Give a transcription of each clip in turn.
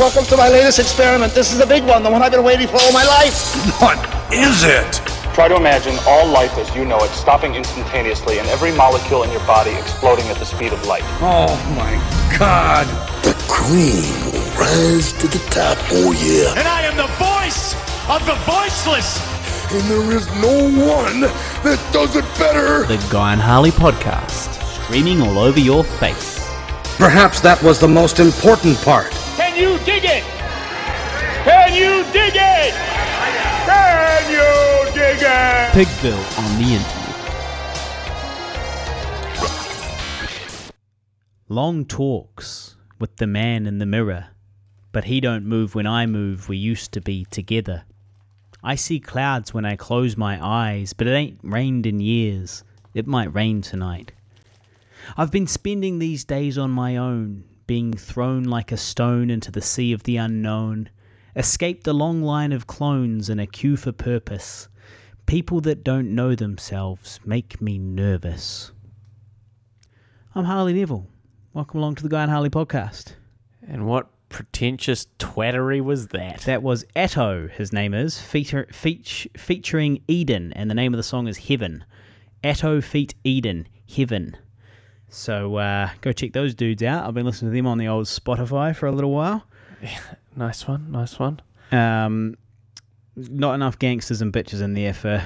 Welcome to my latest experiment. This is a big one, the one I've been waiting for all my life. What is it? Try to imagine all life as you know it stopping instantaneously and every molecule in your body exploding at the speed of light. Oh my God. The cream will rise to the top, oh yeah. And I am the voice of the voiceless. And there is no one that does it better. The Guy and Harley Podcast, streaming all over your face. Perhaps that was the most important part. Can you dig it? Can you dig it? Can you dig it? Pigville on the internet. Long talks with the man in the mirror, but he don't move when I move, we used to be together. I see clouds when I close my eyes, but it ain't rained in years. It might rain tonight. I've been spending these days on my own, being thrown like a stone into the sea of the unknown. Escape the long line of clones in a queue for purpose. People that don't know themselves make me nervous. I'm Harley Neville. Welcome along to the Guy and Harley Podcast. And what pretentious twattery was that? That was Atto, his name is, featuring Eden, and the name of the song is Heaven. Atto feat Eden, Heaven. So go check those dudes out. I've been listening to them on the old Spotify for a little while. Nice one. Not enough gangsters and bitches in there for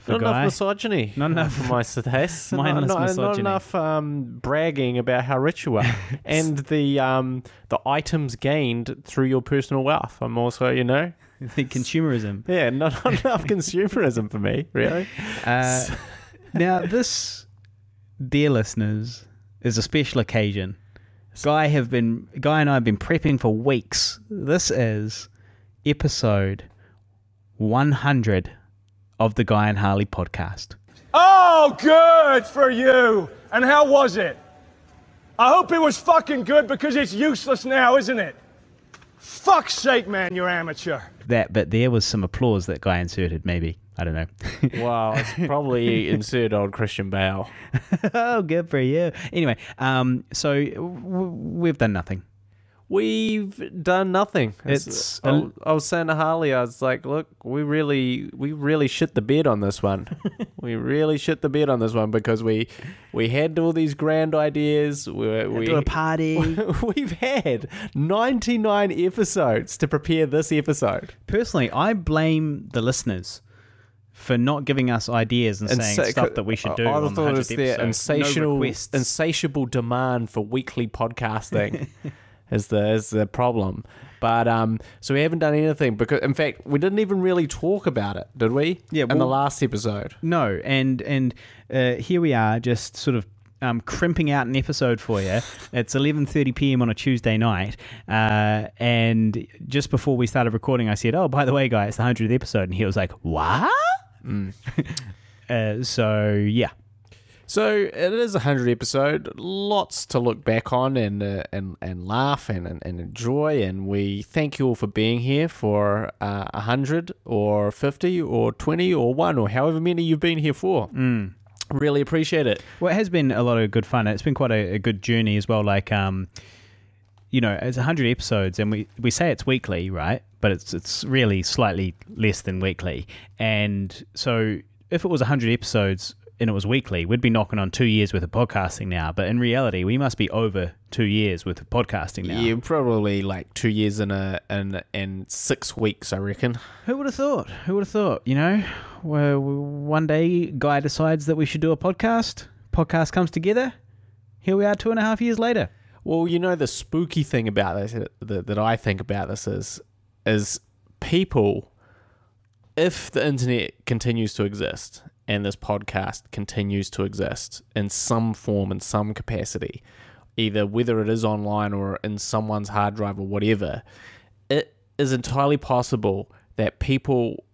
Not Guy. enough misogyny. Not enough for my taste. mindless misogyny. Not enough bragging about how rich you are, and the items gained through your personal wealth. I'm also, The consumerism. yeah, not enough consumerism for me, really. Now, this, dear listeners, is a special occasion. Guy and I have been prepping for weeks. This is episode 100 of the Guy and Harley Podcast. Oh, good for you. And how was it? I hope it was fucking good because it's useless now, isn't it? Fuck's sake, man, you're amateur. But there was some applause that Guy inserted, maybe. I don't know. Wow, it's probably insert old Christian Bale. Oh, good for you. Anyway, so we've done nothing. We've done nothing. I was saying to Harley, I was like, look, we really shit the bed on this one. We really shit the bed on this one because we had all these grand ideas. We do a party. We've had 99 episodes to prepare this episode. Personally, I blame the listeners for not giving us ideas and saying stuff that we should do. I on thought the it was their episode. insatiable demand for weekly podcasting. is the problem. But so we haven't done anything because, in fact, we didn't even really talk about it, did we? Yeah, in the last episode. No, and here we are, just sort of crimping out an episode for you. It's 11:30 p.m. on a Tuesday night, and just before we started recording, I said, "Oh, by the way, guys, it's the 100th episode," and he was like, "What?" So yeah. So it is a 100 episode, lots to look back on and laugh and enjoy, and we thank you all for being here for 100 or 50 or 20 or 1 or however many you've been here for. Really appreciate it. Well, it has been a lot of good fun. It's been quite a good journey as well. Like, it's 100 episodes, and we say it's weekly, right? But it's really slightly less than weekly. And so if it was 100 episodes and it was weekly, we'd be knocking on 2 years worth of podcasting now. But in reality, we must be over 2 years worth of podcasting now. Yeah, probably like 2 years and 6 weeks, I reckon. Who would have thought? Where one day Guy decides that we should do a podcast. Podcast comes together. Here we are 2.5 years later. Well, the spooky thing about this that I think about this is people, if the internet continues to exist and this podcast continues to exist in some form, in some capacity, whether it is online or in someone's hard drive or whatever, it is entirely possible that people,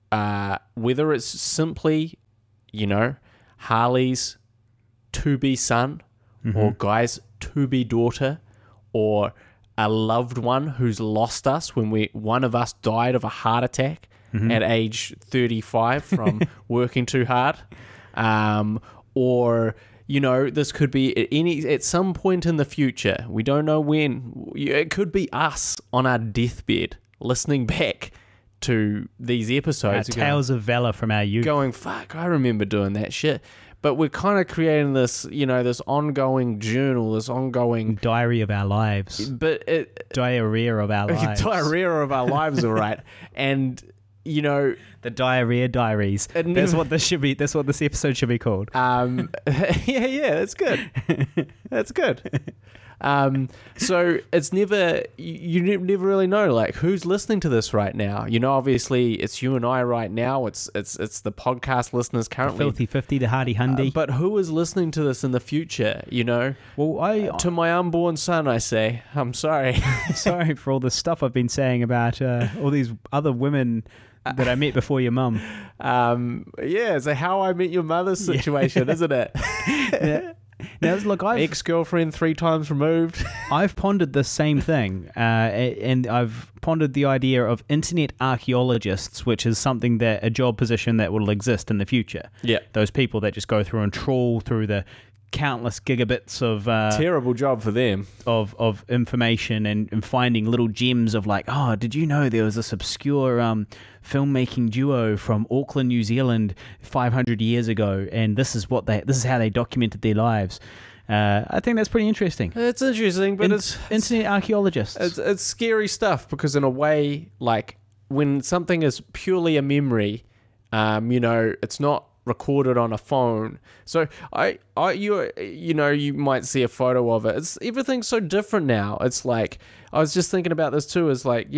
whether it's simply, Harley's to-be son or Guy's to-be daughter or a loved one who's lost us when one of us died of a heart attack at age 35 from working too hard, or This could be at some point in the future. We don't know when. It could be us on our deathbed listening back to these episodes. Our tales of valor from our youth. Going, fuck, I remember doing that shit. But we're kind of creating this, this ongoing journal, this ongoing... diary of our lives. But diarrhea of our lives. Diarrhea of our lives, all right. And... the Diarrhea Diaries. That's what this should be. That's what this episode should be called. Yeah, that's good. That's good. So it's never, you never really know, like, who's listening to this right now. Obviously it's you and I right now. It's the podcast listeners currently. The Filthy 50, the Hardy Hundy. But who is listening to this in the future? Well, to my unborn son, I say, I'm sorry. Sorry for all the stuff I've been saying about all these other women that I met before your mum. Yeah, it's a How I Met Your Mother situation, isn't it? Yeah. Now, look, ex-girlfriend 3 times removed. I've pondered the same thing, and I've pondered the idea of internet archaeologists, which is a job position that will exist in the future. Yeah, those people that just go through and trawl through the countless gigabits of terrible job for them of information and finding little gems of like, oh, did you know there was this obscure filmmaking duo from Auckland, New Zealand 500 years ago, and this is how they documented their lives. I think that's pretty interesting. It's interesting, but it's internet archaeologists. It's scary stuff because in a way, like when something is purely a memory, it's not recorded on a phone. So you might see a photo of it. Everything's so different now. It's like, I was just thinking about this too, is like,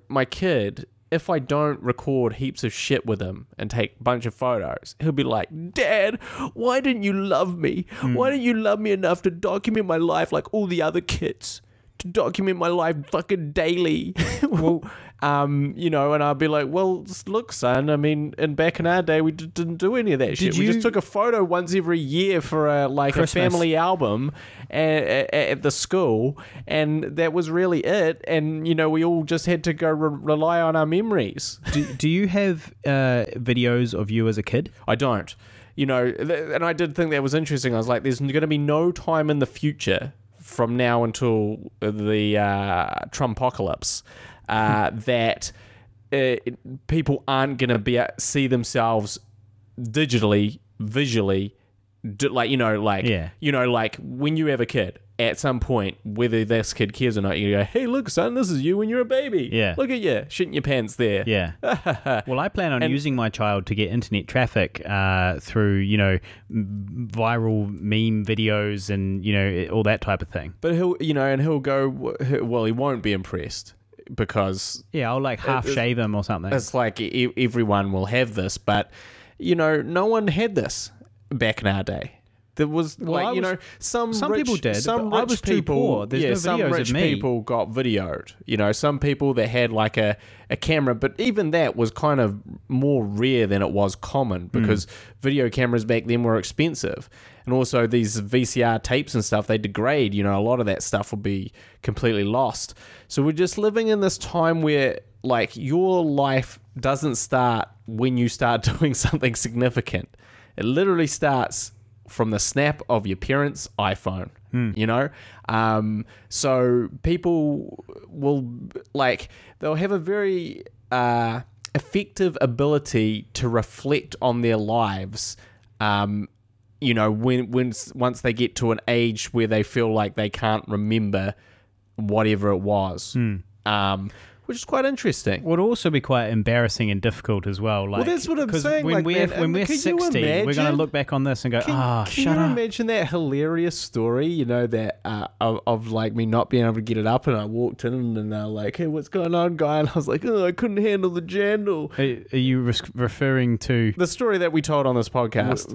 my kid, if I don't record heaps of shit with him and take a bunch of photos, he'll be like, Dad, why didn't you love me? Why didn't you love me enough to document my life like all the other kids? To document my life fucking daily. Well, and I'll be like, well, look, son, I mean, back in our day, we didn't do any of that shit. We just took a photo once every year for a family album at the school, and that was really it. And, we all just had to go rely on our memories. Do you have videos of you as a kid? I don't. And I did think that was interesting. I was like, there's going to be no time in the future from now until the Trumpocalypse that people aren't going to see themselves digitally, visually, like when you have a kid, at some point, whether this kid cares or not, you go, hey, look, son, this is you when you're a baby. Yeah. Look at you, shitting your pants there. Yeah. Well, I plan on using my child to get internet traffic through, viral meme videos and, all that type of thing. But he'll go, well, he won't be impressed because... Yeah, I'll like half shave him or something. It's like everyone will have this, but, no one had this back in our day. There was some people did. Some I rich was too people, poor. There's no some videos rich of me. people got videoed. Some people that had like a camera, but even that was kind of more rare than it was common because video cameras back then were expensive, and also these VCR tapes and stuff, they degrade. A lot of that stuff will be completely lost. So we're just living in this time where like your life doesn't start when you start doing something significant. It literally starts from the snap of your parents' iPhone, so people will they'll have a very effective ability to reflect on their lives, once they get to an age where they feel like they can't remember whatever it was. Which is quite interesting. Would also be quite embarrassing and difficult as well. Like, well, that's what I'm saying. When we're 60, we're going to look back on this and go, shut up. Can you imagine that hilarious story, that of like me not being able to get it up, and I walked in and they're like, hey, what's going on, Guy? And I was like, I couldn't handle the jandle. Are you referring to... the story that we told on this podcast?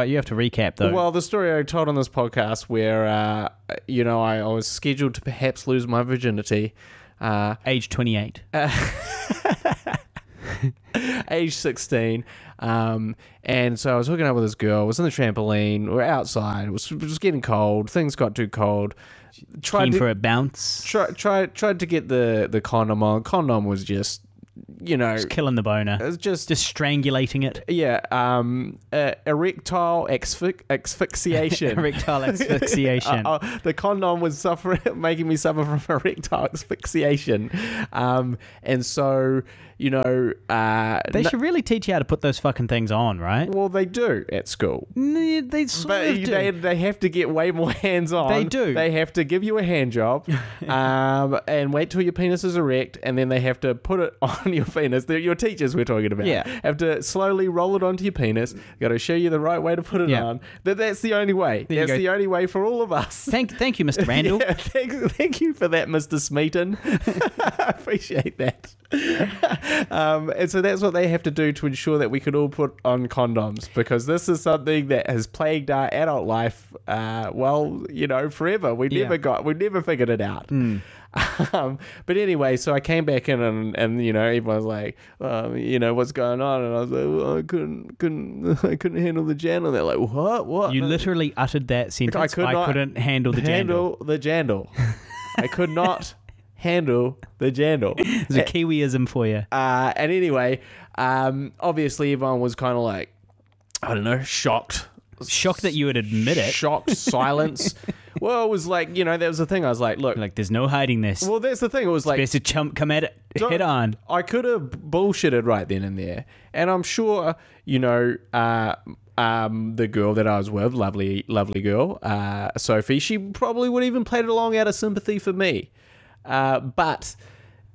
You have to recap, though. Well, the story I told on this podcast where, I was scheduled to perhaps lose my virginity. Age 28. Age 16. And so I was hooking up with this girl. I was on the trampoline. We were outside. It was getting cold. Things got too cold. Keen for a bounce. Tried to get the condom on. Condom was just, Just killing the boner. It's just strangulating it. Yeah, erectile asphyxiation. Erectile asphyxiation. The condom was making me suffer from erectile asphyxiation. And so, they should really teach you how to put those fucking things on, right? Well, they do at school. They sort of do. They have to get way more hands-on. They do. They have to give you a hand job and wait till your penis is erect, and then they have to put it on your penis. They're your teachers we're talking about. Yeah. Have to slowly roll it onto your penis. Got to show you the right way to put it on. That's the only way. That's the only way for all of us. Thank you, Mr. Randall. Yeah, thank you for that, Mr. Smeaton. I appreciate that. And so that's what they have to do to ensure that we can all put on condoms, because this is something that has plagued our adult life forever. We never figured it out. But anyway, so I came back in and everyone was like, what's going on? And I was like, well, I couldn't handle the jandal. They're like, what? You literally uttered that sentence. I couldn't handle the jandal. I could not handle the jandal. It's a Kiwiism for you. And anyway, obviously everyone was kind of like, I don't know, shocked. Shocked that you would admit it. Shocked silence. Well, it was like, there was the thing. I was like, look. Like, there's no hiding this. Well, that's the thing. It was like. Best to come at it head on. I could have bullshitted right then and there. And I'm sure, the girl that I was with, lovely girl, Sophie, she probably would have even played along out of sympathy for me. But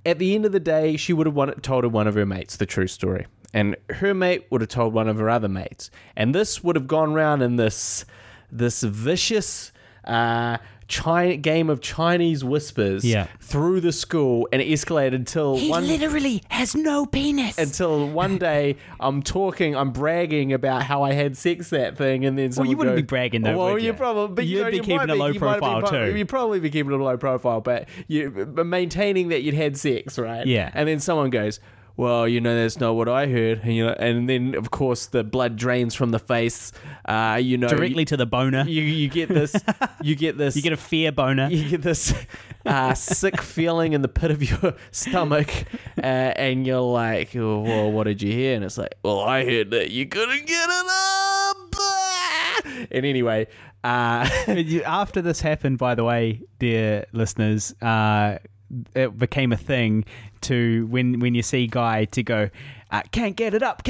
at the end of the day, she would have told one of her mates the true story. And her mate would have told one of her other mates. And this would have gone round in this vicious game of Chinese whispers through the school, and it escalated until he literally has no penis. Until one day I'm bragging about how I had sex that thing, and then someone you wouldn't be bragging though. Well, would you? You'd be keeping a low profile too. You'd probably be keeping a low profile, but you're maintaining that you'd had sex, right? Yeah. And then someone goes, well, that's not what I heard. And then, of course, the blood drains from the face, directly to the boner. You get this. You get a fear boner. You get this sick feeling in the pit of your stomach, and you're like, oh, well, what did you hear? And it's like, well, I heard that you couldn't get it up. And anyway, after this happened, by the way, dear listeners, it became a thing to when you see Guy to go, can't get it up,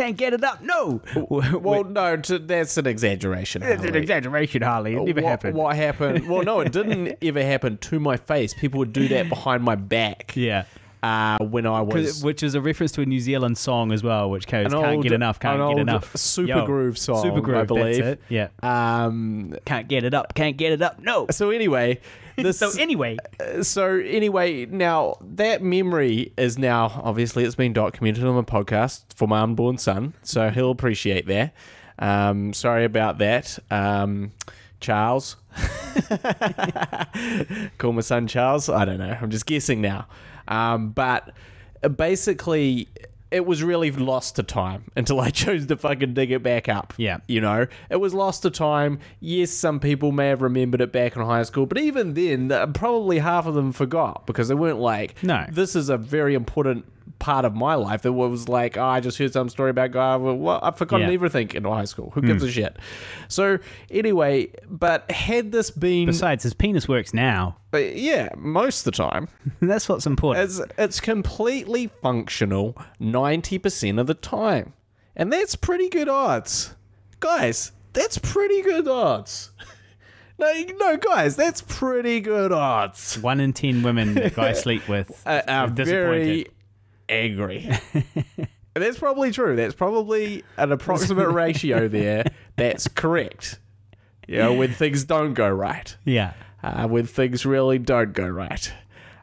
no. Well, no, that's an exaggeration. It's an exaggeration, Harley. It never happened. What happened? Well, no, it didn't ever happen to my face. People would do that behind my back. Yeah. When I was... Which is a reference to a New Zealand song as well, which goes, can't get enough. Super groove song, Super groove, I believe. That's it. Yeah. Can't get it up, no. So anyway... So anyway, now that memory is now, obviously it's been documented on the podcast for my unborn son, so he'll appreciate that. Sorry about that. Charles. Call my son Charles? I don't know. I'm just guessing now. But basically, it was really lost to time until I chose to fucking dig it back up. Yeah. It was lost to time. Yes, some people may have remembered it back in high school, but even then, probably half of them forgot because they weren't like, no, this is a very important part of my life. That was like, I just heard some story about Guy. Well, I've forgotten everything in high school. Who gives a shit? So anyway, but had this been... Besides, his penis works now. Yeah, most of the time. That's what's important. It's completely functional 90% of the time. And that's pretty good odds. Guys, that's pretty good odds. No, guys, that's pretty good odds. 1 in 10 women that Guy sleep with are very angry. And that's probably true. That's probably an approximate ratio there. That's correct. When things don't go right. Yeah. When things really don't go right.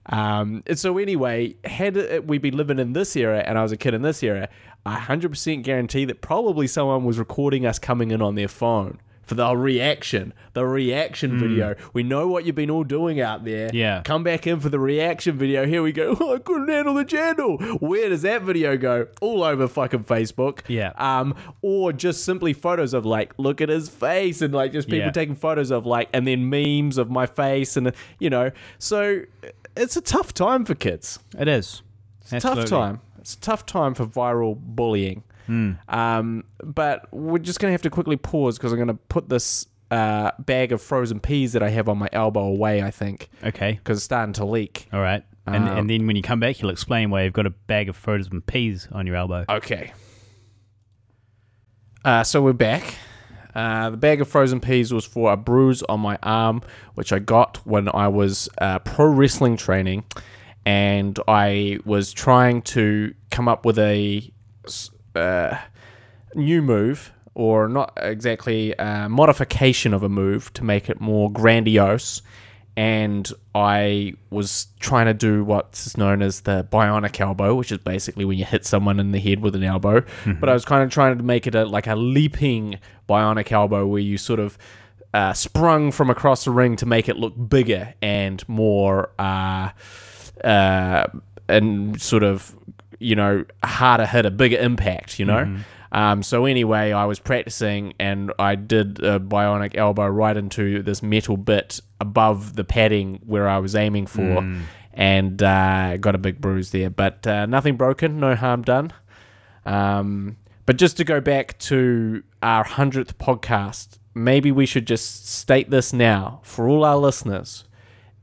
And so anyway, had we been living in this era and I was a kid in this era, I 100% guarantee that probably someone was recording us coming in on their phone for the reaction video. We know what you've been all doing out there. Yeah. Come back in for the reaction video. Here we go. Oh, I couldn't handle the channel. Where does that video go? All over fucking Facebook. Yeah. Or just simply photos of like, look at his face, and like just people taking photos of like, and then memes of my face, and So it's a tough time for kids. It is. It's a tough time. It's a tough time for viral bullying. But we're just going to have to quickly pause because I'm going to put this bag of frozen peas that I have on my elbow away, I think. Okay. Because it's starting to leak. All right. And then when you come back, you'll explain why you've got a bag of frozen peas on your elbow. Okay. So we're back. The bag of frozen peas was for a bruise on my arm, which I got when I was pro wrestling training. And I was trying to come up with a new move, or not exactly a modification of a move to make it more grandiose. And I was trying to do what's known as the bionic elbow, which is basically when you hit someone in the head with an elbow. But I was kind of trying to make it like a leaping bionic elbow where you sort of sprung from across the ring to make it look bigger and more and sort of, harder hit, a bigger impact, So anyway, I was practicing and I did a bionic elbow right into this metal bit above the padding where I was aiming for, and got a big bruise there. But nothing broken, no harm done. But just to go back to our 100th podcast, maybe we should just state this now for all our listeners.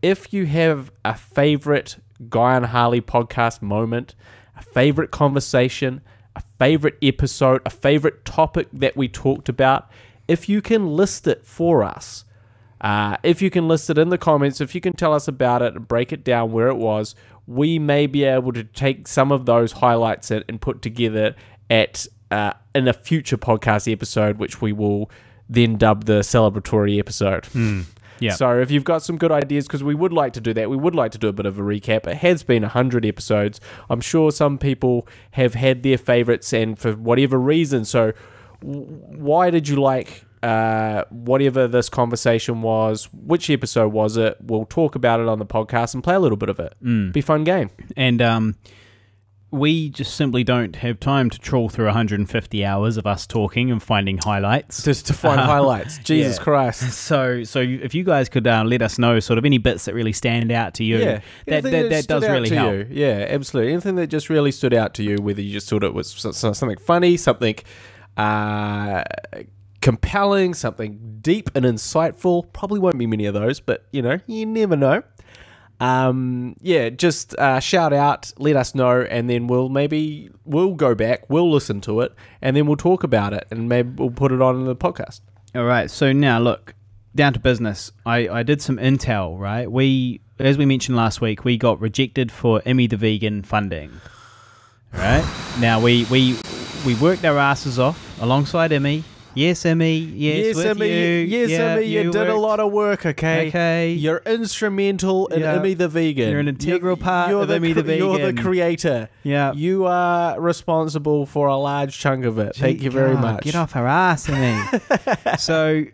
If you have a favorite Guy and Harley podcast moment, a favorite conversation, a favorite episode, a favorite topic that we talked about, if you can list it for us, if you can list it in the comments, if you can tell us about it and break it down where it was, we may be able to take some of those highlights and put together at in a future podcast episode, which we will then dub the celebratory episode. Yeah. So if you've got some good ideas, because we would like to do that, we would like to do a bit of a recap. It has been 100 episodes. I'm sure some people have had their favorites and for whatever reason. So why did you like whatever this conversation was? Which episode was it? We'll talk about it on the podcast and play a little bit of it. Be a fun game. And we just simply don't have time to trawl through 150 hours of us talking and finding highlights. Just to find highlights. Jesus Christ. So if you guys could let us know sort of any bits that really stand out to you, that does really help. You. Yeah, absolutely. Anything that just really stood out to you, whether you just thought it was something funny, something compelling, something deep and insightful. Probably won't be many of those, but you never know. Just shout out, let us know, and then we'll go back, we'll listen to it, and then we'll talk about it, and maybe we'll put it on the podcast. All right, so now look, down to business. I did some intel, right? As we mentioned last week, we got rejected for Emmy the Vegan funding. Right? Now we worked our asses off alongside Emmy. Yes, Emmy. Yes, Emmy. Yes, Emmy. You did a lot of work. Okay. You're instrumental in Emmy the Vegan. You're an integral part of Emmy the Vegan. You're the creator. Yeah. You are responsible for a large chunk of it. Thank you very much. Get off her ass, Emmy. So,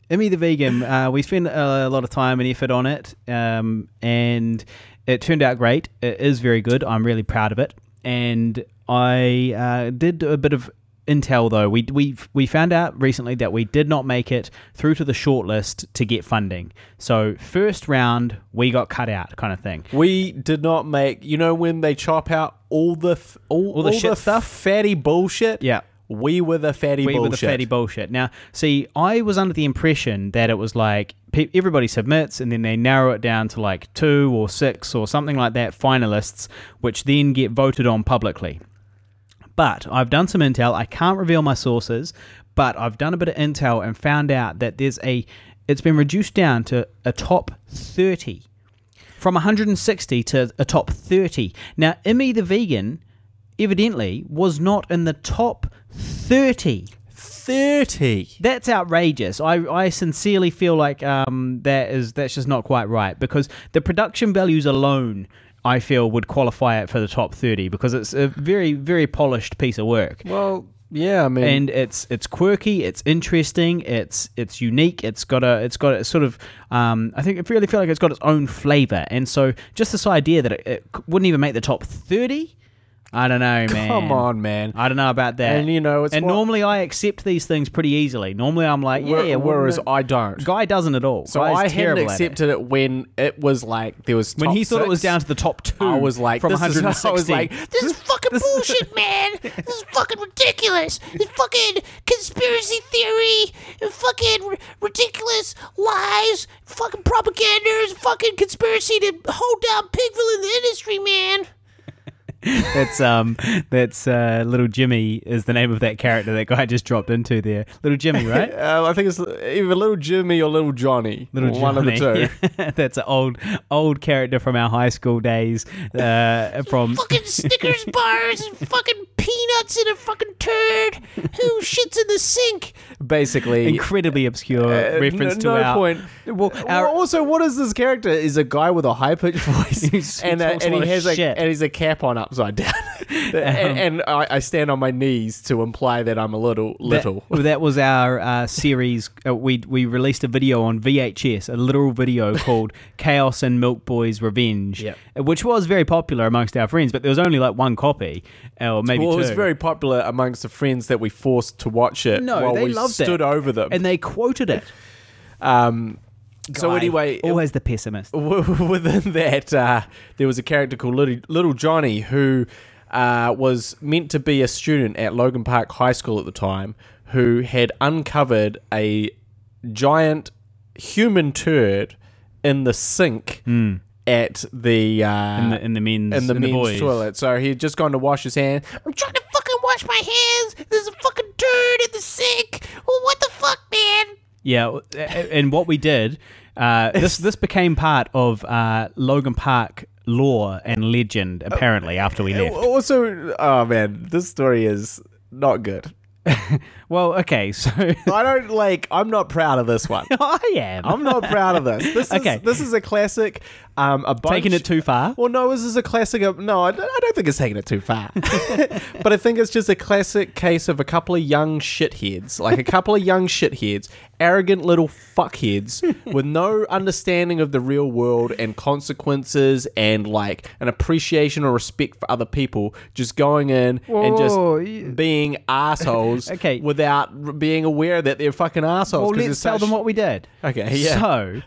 Emmy the Vegan. We spent a lot of time and effort on it, and it turned out great. It is very good. I'm really proud of it, and I did a bit of intel though. We found out recently that we did not make it through to the shortlist to get funding. So first round we got cut out, kind of thing. We did not make. When they chop out all the shit stuff, fatty bullshit. Yeah. We were the fatty bullshit. We were the fatty bullshit. Now, see, I was under the impression that it was like everybody submits and then they narrow it down to like 2 or 6 or something like that finalists, which then get voted on publicly. But I've done some intel. I can't reveal my sources, but I've done a bit of intel and found out that it's been reduced down to a top 30. From 160 to a top 30. Now, Emmy the Vegan evidently was not in the top 30. 30? That's outrageous. I sincerely feel like that's just not quite right, because the production values alone, I feel, would qualify it for the top 30, because it's a very, very polished piece of work. Well, yeah, I mean, and it's quirky, it's interesting, it's unique, it's got a sort of I really feel like it's got its own flavor, and so just this idea that it wouldn't even make the top 30. I don't know, man. Come on, man. I don't know about that. And, you know, it's normally I accept these things pretty easily. Normally I'm like, whereas I don't. Guy doesn't at all. So Guy's I hadn't terrible accepted it when it was like there was when top he thought it was 6. down to the top 2. I was like, from this 160. I was like, This is fucking bullshit, man. This is fucking ridiculous. This fucking conspiracy theory, fucking ridiculous lies, fucking propaganda, fucking conspiracy to hold down Pigville in the industry, man. That's Little Jimmy is the name of that character that guy just dropped into there. Little Jimmy, right? I think it's either Little Jimmy or Little Johnny. One of the two. Yeah. That's an old character from our high school days. From Fucking Snickers bars and fucking peanuts in a fucking turd. Who shits in the sink? Basically, incredibly obscure reference to our point. Well, also, what is this character? Is a guy with a high pitched voice, and he has a cap on upside down, and I stand on my knees to imply that I'm a little. That was our series. We released a video on VHS, a literal video called "Chaos and Milk Boys Revenge," which was very popular amongst our friends. But there was only like one copy, or maybe two. It was very popular amongst the friends that we forced to watch it. No, they loved stood over them, and they quoted it. So anyway, always the pessimist. Within that, there was a character called Little Johnny who was meant to be a student at Logan Park High School at the time, who had uncovered a giant human turd in the sink at the in the men's toilet. So he had just gone to wash his hands. I'm trying to fucking wash my hands. There's a fucking turd in the sink. Well, what the fuck, man? Yeah, and what we did, this became part of Logan Park lore and legend, apparently, after we left. Also, oh man, this story is not good. Well, okay, so I'm not proud of this one. I am. I'm not proud of this. This is a classic. Taking it too far? Well, no, this is a classic. No, I don't think it's taking it too far. But I think it's just a classic case of a couple of young shitheads, arrogant little fuckheads with no understanding of the real world and consequences and like an appreciation or respect for other people, just going in and just being assholes without being aware that they're fucking assholes. Well, let's tell them what we did. Okay, yeah.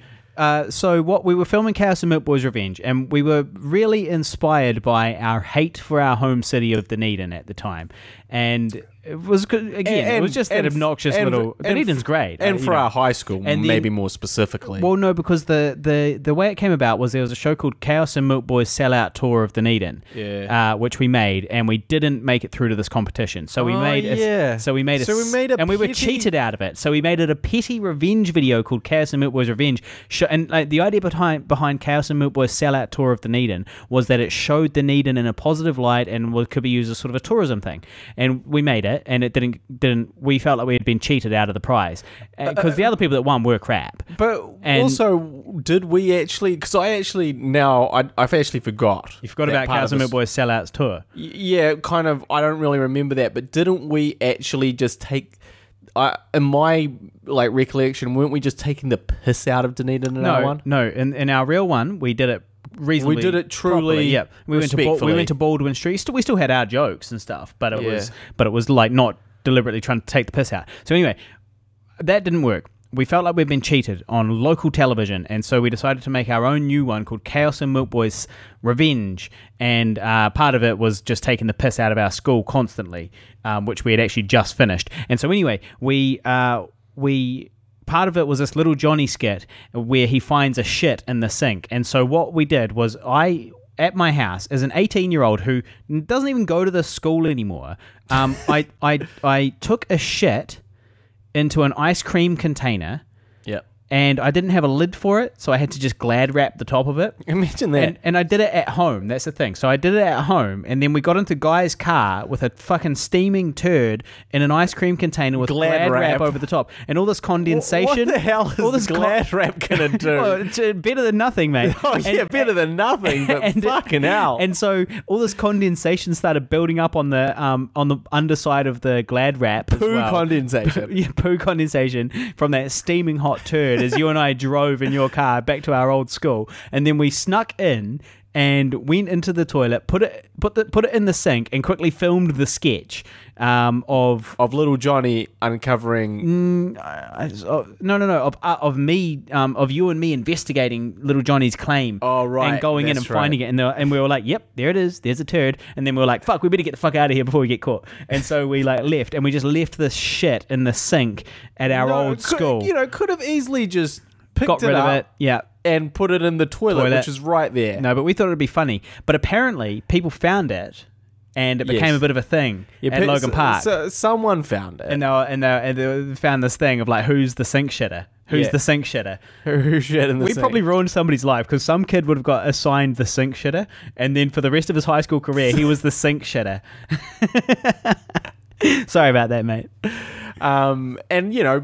So what we were filming Chaos and Milk Boys Revenge, and we were really inspired by our hate for our home city of Dunedin at the time, and it was it was just an obnoxious little. Dunedin's great, and for our high school, maybe more specifically. Well, no, because the way it came about was there was a show called Chaos and Milk Boys Sellout Tour of Dunedin, which we made, and we didn't make it through to this competition. So we we were cheated out of it. So we made it a petty revenge video called Chaos and Milk Boys Revenge, and like the idea behind Chaos and Milk Boys Sellout Tour of Dunedin was that it showed Dunedin in a positive light and could be used as sort of a tourism thing. And we made it. And it didn't. We felt like we had been cheated out of the prize because the other people that won were crap. But also, did we actually? Because I've actually forgot. You forgot about Chaos and Milk Boys Sellouts tour. Yeah, kind of. I don't really remember that. But didn't we actually just take? In my recollection, weren't we just taking the piss out of Dunedin in our one? No. In our real one, we did it. Reasonably we did it truly. Properly. Yeah, we went to Baldwin Street. We still had our jokes and stuff, but it was like not deliberately trying to take the piss out. So anyway, that didn't work. We felt like we'd been cheated on local television, and so we decided to make our own new one called Chaos and Milk Boys Revenge. And part of it was just taking the piss out of our school constantly, which we had actually just finished. And so anyway, we. Part of it was this Little Johnny skit where he finds a shit in the sink. And so what we did was at my house, as an 18-year-old who doesn't even go to the school anymore, I took a shit into an ice cream container. Yep. And I didn't have a lid for it, so I had to just glad wrap the top of it. Imagine that. And I did it at home. That's the thing. So I did it at home, and then we got into Guy's car with a fucking steaming turd in an ice cream container with glad wrap over the top. And all this condensation. What the hell is this glad wrap going to do? Well, it's better than nothing, mate. Better than nothing, but fucking hell. And so all this condensation started building up on the underside of the glad wrap. Condensation. Yeah, poo condensation from that steaming hot turd as you and I drove in your car back to our old school. And then we snuck in and went into the toilet, put it in the sink, and quickly filmed the sketch of Little Johnny uncovering. Of me, of you and me investigating Little Johnny's claim. Oh, right. And going in and finding it, and we were like, "Yep, there it is. There's a turd." And then we were like, "Fuck, we better get the fuck out of here before we get caught." And so we left, and we just left this shit in the sink at our old school. Could have easily just got rid of it. Yeah. And put it in the toilet, which is right there. No, but we thought it would be funny. But apparently, people found it, and it became a bit of a thing at Logan Park. So someone found it, and they found this thing of who's the sink shitter? Who's the sink shitter? Who shit in the sink? We probably ruined somebody's life because some kid would have got assigned the sink shitter, and then for the rest of his high school career, he was the sink shitter. Sorry about that, mate. And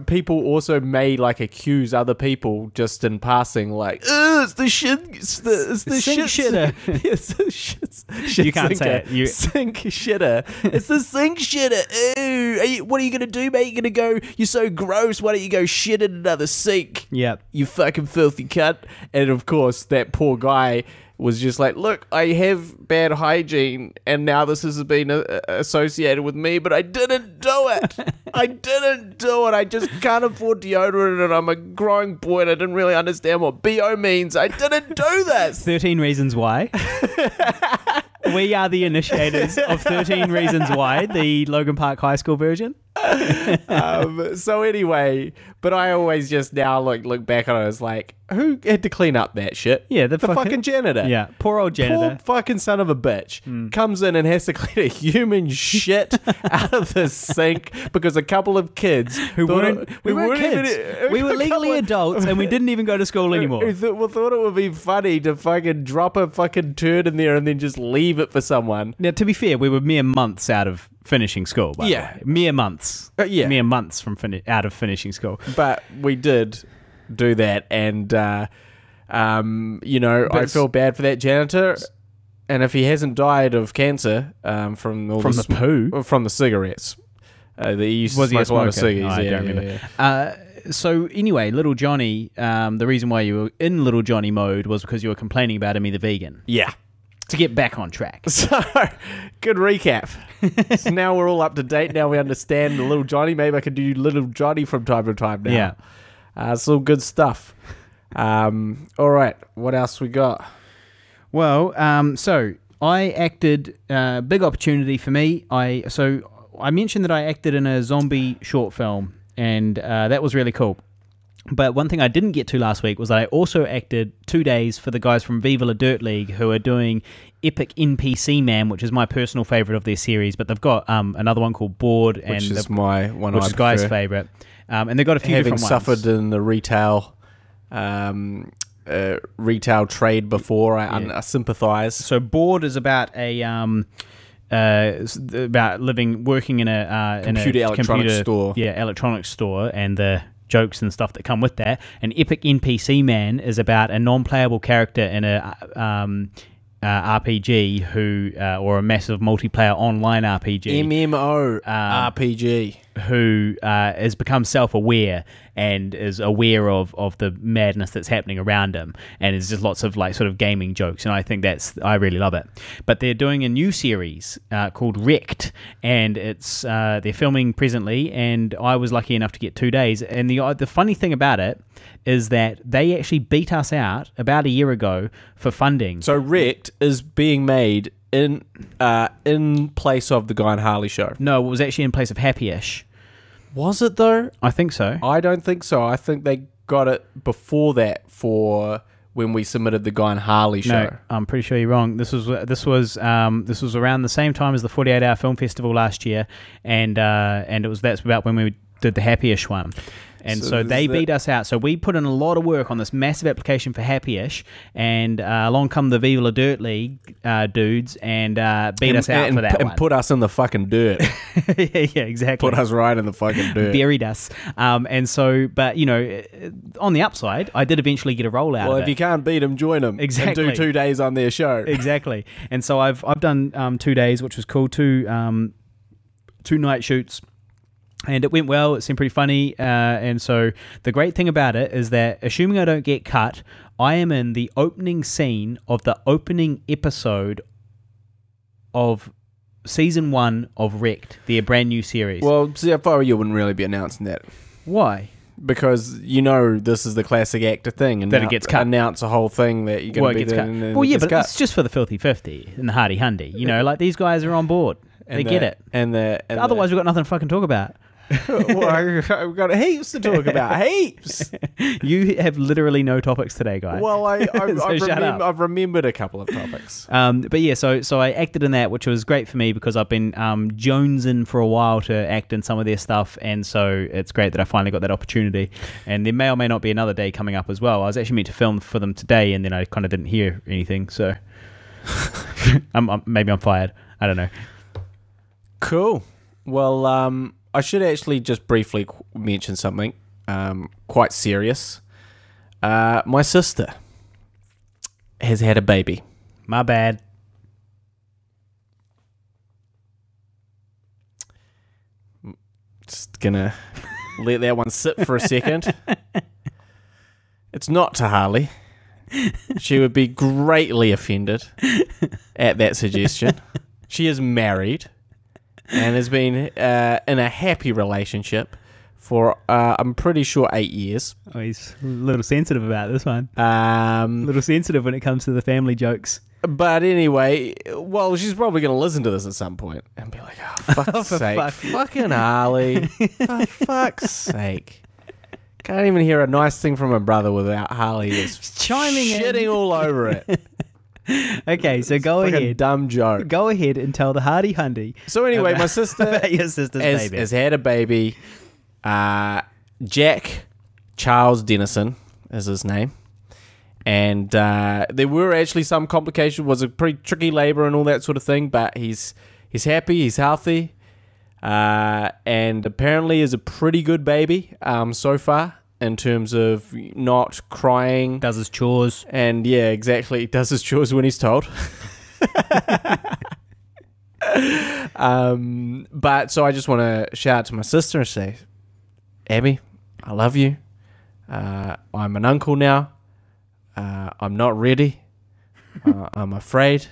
people also may accuse other people just in passing, it's the shit, it's the sink shitter. It's the shit. You can't say it. Sink shitter. It's the sink shitter. Ooh, what are you gonna do, mate? You're gonna go? You're so gross. Why don't you go shit in another sink? Yep. You fucking filthy cunt. And of course, that poor guy was just like, look, I have bad hygiene, and now this has been associated with me, but I didn't do it. I didn't do it. I just can't afford deodorant, and I'm a growing boy, and I didn't really understand what BO means. I didn't do this. 13 Reasons Why. We are the initiators of 13 Reasons Why, the Logan Park High School version. So anyway, but I always just now look back on it as who had to clean up that shit? Yeah, the fucking janitor. Yeah, poor old janitor. Poor fucking son of a bitch comes in and has to clean a human shit out of the sink because a couple of kids we weren't kids. We were legally adults and we didn't even go to school anymore. Who thought it would be funny to fucking drop a fucking turd in there and then just leave it for someone. Now, to be fair, we were mere months out of finishing school. By the way. Mere months. Mere months from out of finishing school. But we did do that, and I feel bad for that janitor. And if he hasn't died of cancer from the poo, from the cigarettes, he used to smoke a lot of cigarettes. I don't remember. So anyway, Little Johnny. The reason why you were in Little Johnny mode was because you were complaining about him, the vegan. Yeah. To get back on track. So, good recap. So now we're all up to date. Now we understand the Little Johnny. Maybe I could do Little Johnny from time to time now. Yeah. It's all good stuff. All right. What else we got? Well, so I acted, big opportunity for me. I mentioned that I acted in a zombie short film, and that was really cool. But one thing I didn't get to last week was that I also acted 2 days for the guys from Pigville Dirt League, who are doing Epic NPC Man, which is my personal favourite of their series. But they've got another one called Bored, which is my one, which is Guy's favourite. And they've got a few different ones. Having suffered in the retail trade before, I sympathise. So Bored is about about working in a electronics store. Yeah, electronics store, and the jokes and stuff that come with that. And Epic NPC Man is about a non-playable character in a RPG or a massive multiplayer online RPG. MMO RPG. Who has become self-aware and is aware of the madness that's happening around him, and it's just lots of sort of gaming jokes, and I think I really love it. But they're doing a new series called Wrecked, and it's they're filming presently, and I was lucky enough to get 2 days. And the funny thing about it is that they actually beat us out about a year ago for funding. So Wrecked is being made in place of the Guy and Harley show. No, it was actually in place of Happy-ish. Was it though? I think so. I don't think so. I think they got it before that for when we submitted the Guy and Harley show. No, I'm pretty sure you're wrong. This was around the same time as the 48-hour film festival last year, and that's about when we did the Happy-ish one. And so they beat us out. So we put in a lot of work on this massive application for Happy-ish, and along come the Pigville Dirt League dudes and beat us out for that one. And put us in the fucking dirt. Yeah, exactly. Put us right in the fucking dirt. Buried us. And so, but, on the upside, I did eventually get a role out of it. Well, if you can't beat them, join them. Exactly. And do 2 days on their show. Exactly. And so I've done 2 days, which was cool. Two night shoots. And it went well. It seemed pretty funny. And so the great thing about it is that, assuming I don't get cut, I am in the opening scene of the opening episode of season 1 of Wrecked, their brand new series. Well, see, if I were you, wouldn't really be announcing that. Why? Because this is the classic actor thing. And that it gets cut. Announce a whole thing that you're going to be there. Well, yeah, but it's just for the Filthy 50 and the Hardy Hundy. Like, these guys are on board. They get it. And otherwise, we've got nothing to fucking talk about. Well, we've got heaps to talk about. Heaps. You have literally no topics today, Guy. Well, shut up. I've remembered a couple of topics. But yeah, so I acted in that, which was great for me because I've been jonesing for a while to act in some of their stuff, and so it's great that I finally got that opportunity. And there may or may not be another day coming up as well. I was actually meant to film for them today, and then I kind of didn't hear anything, so maybe I'm fired. I don't know. Cool. Well, I should actually just briefly mention something quite serious. My sister has had a baby. My bad. Just gonna let that one sit for a second. It's not to Harley. She would be greatly offended at that suggestion. She is married and has been in a happy relationship for, I'm pretty sure, 8 years. Oh, he's a little sensitive about this one. A little sensitive when it comes to the family jokes. But anyway, well, she's probably going to listen to this at some point and be like, oh, fuck's sake. Fucking Harley. For fuck's sake. Can't even hear a nice thing from her brother without Harley just chiming shitting all over it. Okay, so go like ahead. A dumb joke. Go ahead and tell the Hardy Hundy. So anyway, my sister about your sister's baby has had a baby. Jack Charles Dennison is his name. And there were actually some complications. Was a pretty tricky labor and all that sort of thing. But he's happy. He's healthy. And apparently is a pretty good baby so far. In terms of not crying. Does his chores. And yeah, exactly. Does his chores when he's told. But so I just want to shout out to my sister and say, Abby, I love you. I'm an uncle now. I'm not ready. I'm afraid.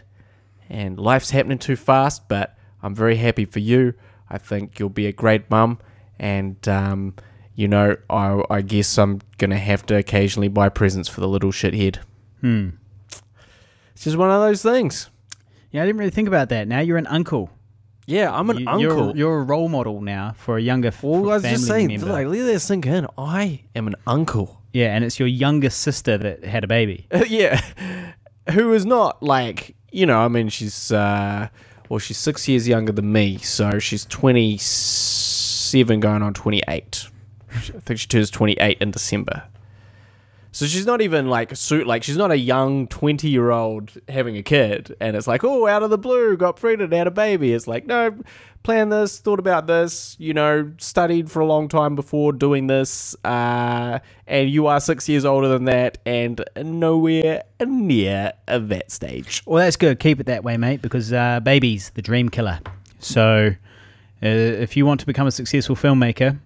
And life's happening too fast, but I'm very happy for you. I think you'll be a great mum. And, I guess I'm going to have to occasionally buy presents for the little shithead. It's just one of those things. Yeah, I didn't really think about that. Now you're an uncle. Yeah, I'm an uncle. You're a role model now for a younger family member. I was just saying, let that sink in. I am an uncle. Yeah, and it's your youngest sister that had a baby. Yeah, who is not she's 6 years younger than me, so she's 27 going on 28. I think she turns 28 in December. So she's not even she's not a young 20-year-old having a kid and it's like, oh, out of the blue, got pregnant, had a baby. It's like, no, planned this, thought about this, studied for a long time before doing this, and you are 6 years older than that and nowhere near that stage. Well, that's good. Keep it that way, mate, because baby's the dream killer. So if you want to become a successful filmmaker,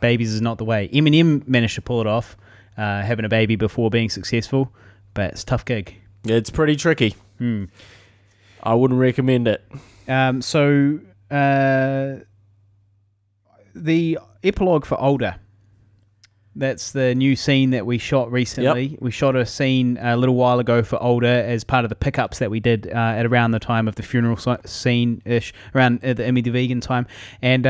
babies is not the way. Eminem managed to pull it off, having a baby before being successful, but it's a tough gig. It's pretty tricky. I wouldn't recommend it. So the epilogue for Older, that's the new scene that we shot recently. Yep. We shot a scene a little while ago for Older as part of the pickups that we did at around the time of the funeral scene-ish, around the Emmy the Vegan time. And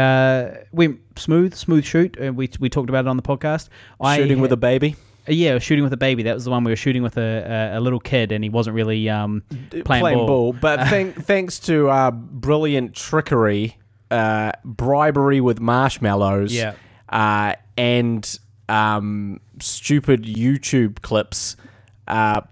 went smooth shoot. We talked about it on the podcast. Shooting with a baby? Yeah, shooting with a baby. That was the one we were shooting with a little kid, and he wasn't really playing ball. But thanks to brilliant trickery, bribery with marshmallows, and stupid YouTube clips,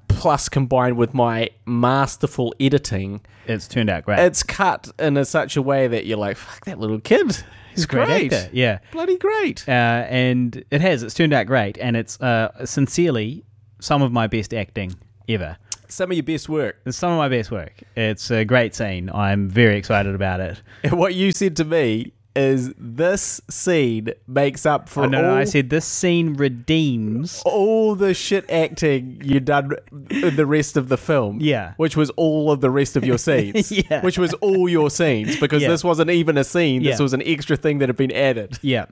plus combined with my masterful editing, it's turned out great. It's cut in such a way that you're like, fuck, that little kid. He's great. Actor. Yeah. Bloody great. And it's turned out great, and it's sincerely some of my best acting ever. Some of your best work. It's some of my best work. It's a great scene. I'm very excited about it. And what you said to me is this scene makes up for I said this scene redeems all the shit acting you done in the rest of the film. Yeah. Which was all of the rest of your scenes. Yeah. Which was all your scenes, because this wasn't even a scene. This Yeah. was an extra thing that had been added. Yeah.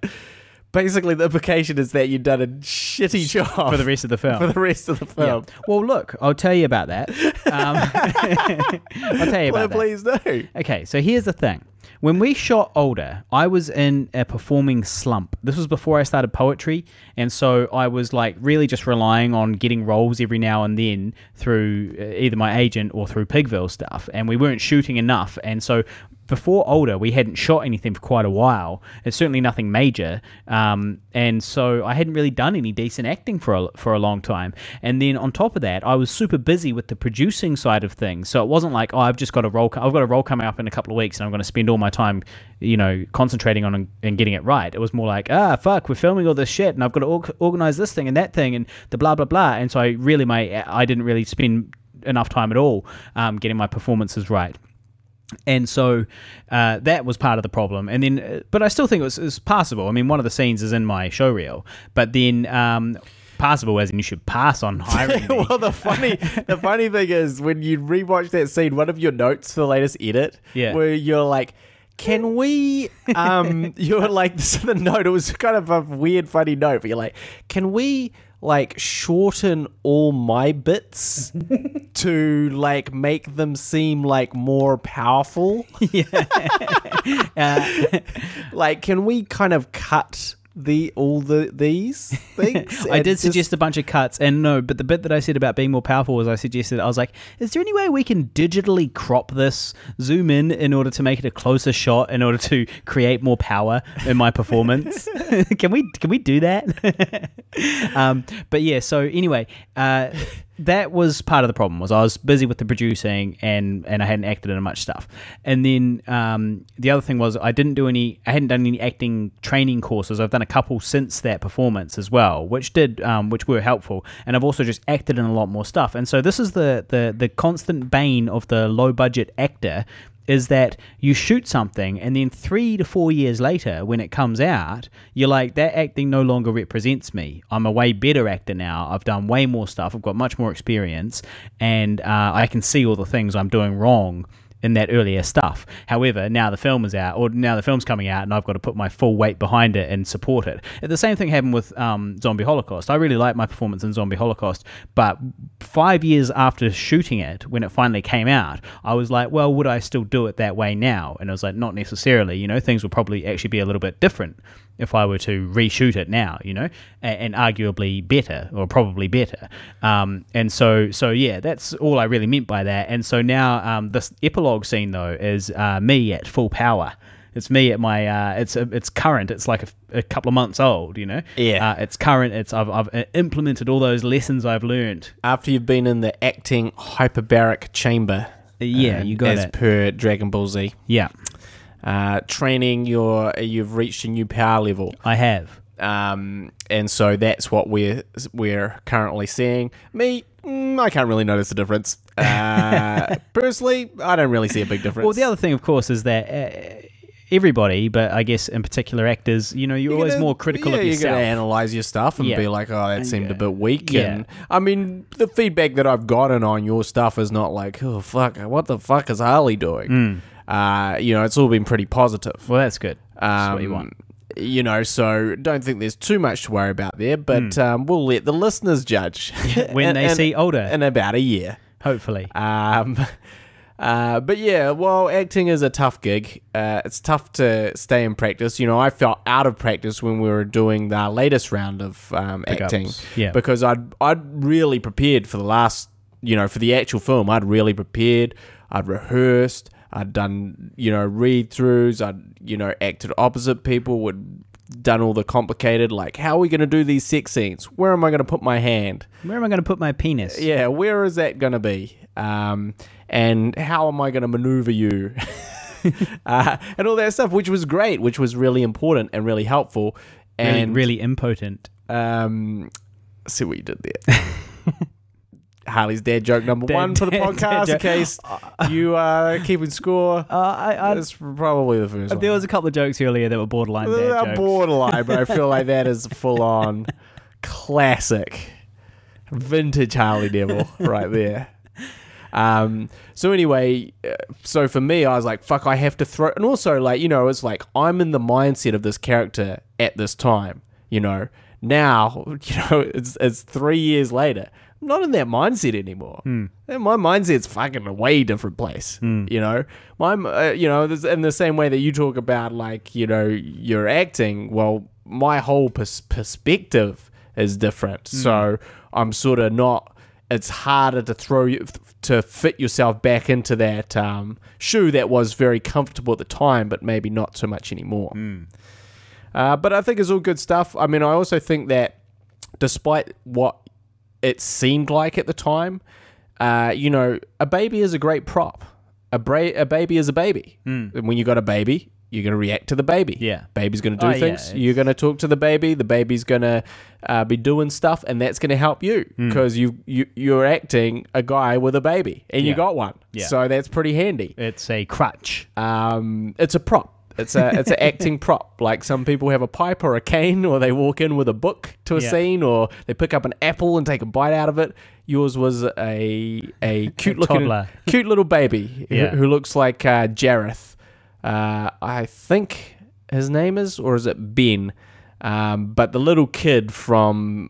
Basically, the implication is that you'd done a shitty job For the rest of the film. For the rest of the film. Yeah. Well, look, I'll tell you about that. I'll tell you about that. Please do. Okay, so here's the thing. When we shot Older, I was in a performing slump. This was before I started poetry, and so I was like really just relying on getting roles every now and then through either my agent or through Pigville stuff, and we weren't shooting enough, and so before Older, we hadn't shot anything for quite a while. It's certainly nothing major, and so I hadn't really done any decent acting for a long time. And then on top of that, I was super busy with the producing side of things. So it wasn't like, oh, I've got a role coming up in a couple of weeks, and I'm going to spend all my time, concentrating on and getting it right. It was more like, fuck, we're filming all this shit, and I've got to organize this thing and that thing, and the blah blah blah. And so I didn't really spend enough time at all getting my performances right. And so that was part of the problem. And then, but I still think it was passable. I mean, one of the scenes is in my show reel, but then passable as in you should pass on hiring me. Well, the funny thing is when you rewatch that scene, one of your notes for the latest edit, where you're like, can we, you're like, the note, it was kind of a weird, funny note, but you're like, can we like shorten all my bits to like make them seem like more powerful? Yeah. Like, can we kind of cut these things? I did suggest a bunch of cuts, and no, but the bit that I said about being more powerful was I was like, is there any way we can digitally crop this, zoom in order to make it a closer shot in order to create more power in my performance? Can we do that? But yeah, so anyway, that was part of the problem. Was I was busy with the producing and I hadn't acted in much stuff. And then the other thing was I hadn't done any acting training courses. I've done a couple since that performance as well, which were helpful. And I've also just acted in a lot more stuff. And so this is the constant bane of the low budget actor, is that you shoot something and then 3 to 4 years later when it comes out, you're like, that acting no longer represents me. I'm a way better actor now. I've done way more stuff. I've got much more experience, and I can see all the things I'm doing wrong in that earlier stuff. However, now the film is out, or now the film's coming out, and I've got to put my full weight behind it and support it. The same thing happened with Zombie Holocaust. I really liked my performance in Zombie Holocaust, but 5 years after shooting it, when it finally came out, I was like, well, would I still do it that way now? And I was like, not necessarily. Things will probably actually be a little bit different if I were to reshoot it now, and arguably better, or probably better. And so yeah, that's all I really meant by that. And so now this epilogue scene, though, is me at full power. It's me at my, it's current. It's like a couple of months old, Yeah. It's current. I've implemented all those lessons I've learned. After you've been in the acting hyperbaric chamber. Yeah, you got it. As per Dragon Ball Z. Yeah. Training, you've reached a new power level. I have. And so that's what we're currently seeing. Me, I can't really notice the difference. Personally, I don't really see a big difference. Well, the other thing, of course, is that everybody, but I guess in particular actors, you're always more critical of yourself. You're going to analyze your stuff and be like, oh, that seemed a bit weak. Yeah. And I mean, the feedback that I've gotten on your stuff is not like, oh, fuck, what the fuck is Harley doing? It's all been pretty positive. Well, that's good. That's what you want. So don't think there's too much to worry about there, but we'll let the listeners judge when they see Older in about a year, hopefully. But yeah, well, acting is a tough gig. It's tough to stay in practice. I felt out of practice when we were doing the latest round of acting, because I'd really prepared for the last, for the actual film. I'd really prepared. I'd rehearsed. I'd done, read-throughs. I'd, acted opposite people. Would done all the complicated, like, how are we going to do these sex scenes? Where am I going to put my hand? Where am I going to put my penis? Yeah, where is that going to be? And how am I going to maneuver you? And all that stuff, which was great, which was really important and really helpful. And really impotent. See what you did there. Harley's dad joke number one for the podcast, in case you are keeping score. That's probably the first one. There was a couple of jokes earlier that were borderline dad jokes. Borderline, but I feel like that is full-on classic vintage Harley Devil right there. So anyway, so for me, I was like, fuck, I have to throw... And also, like, you know, it's like, I'm in the mindset of this character at this time, you know. Now, you know, it's 3 years later. I'm not in that mindset anymore. My mindset's fucking a way different place, you know. You know, in the same way that you talk about, like, you know, your acting, well, my whole perspective is different. So I'm sort of not... It's harder to fit yourself back into that shoe that was very comfortable at the time, but maybe not so much anymore. But I think it's all good stuff. I mean, I also think that despite what it seemed like at the time, you know, a baby is a great prop. A baby is a baby. And when you got a baby, you're going to react to the baby. Yeah. Baby's going to do things. You're going to talk to the baby. The baby's going to be doing stuff, and that's going to help you because you're acting a guy with a baby, and you got one. Yeah. So that's pretty handy. It's a crutch. It's a prop. It's an acting prop. Like some people have a pipe or a cane, or they walk in with a book to a scene, or they pick up an apple and take a bite out of it. Yours was a cute little baby who looks like Jareth. I think his name is, or is it Ben? But the little kid from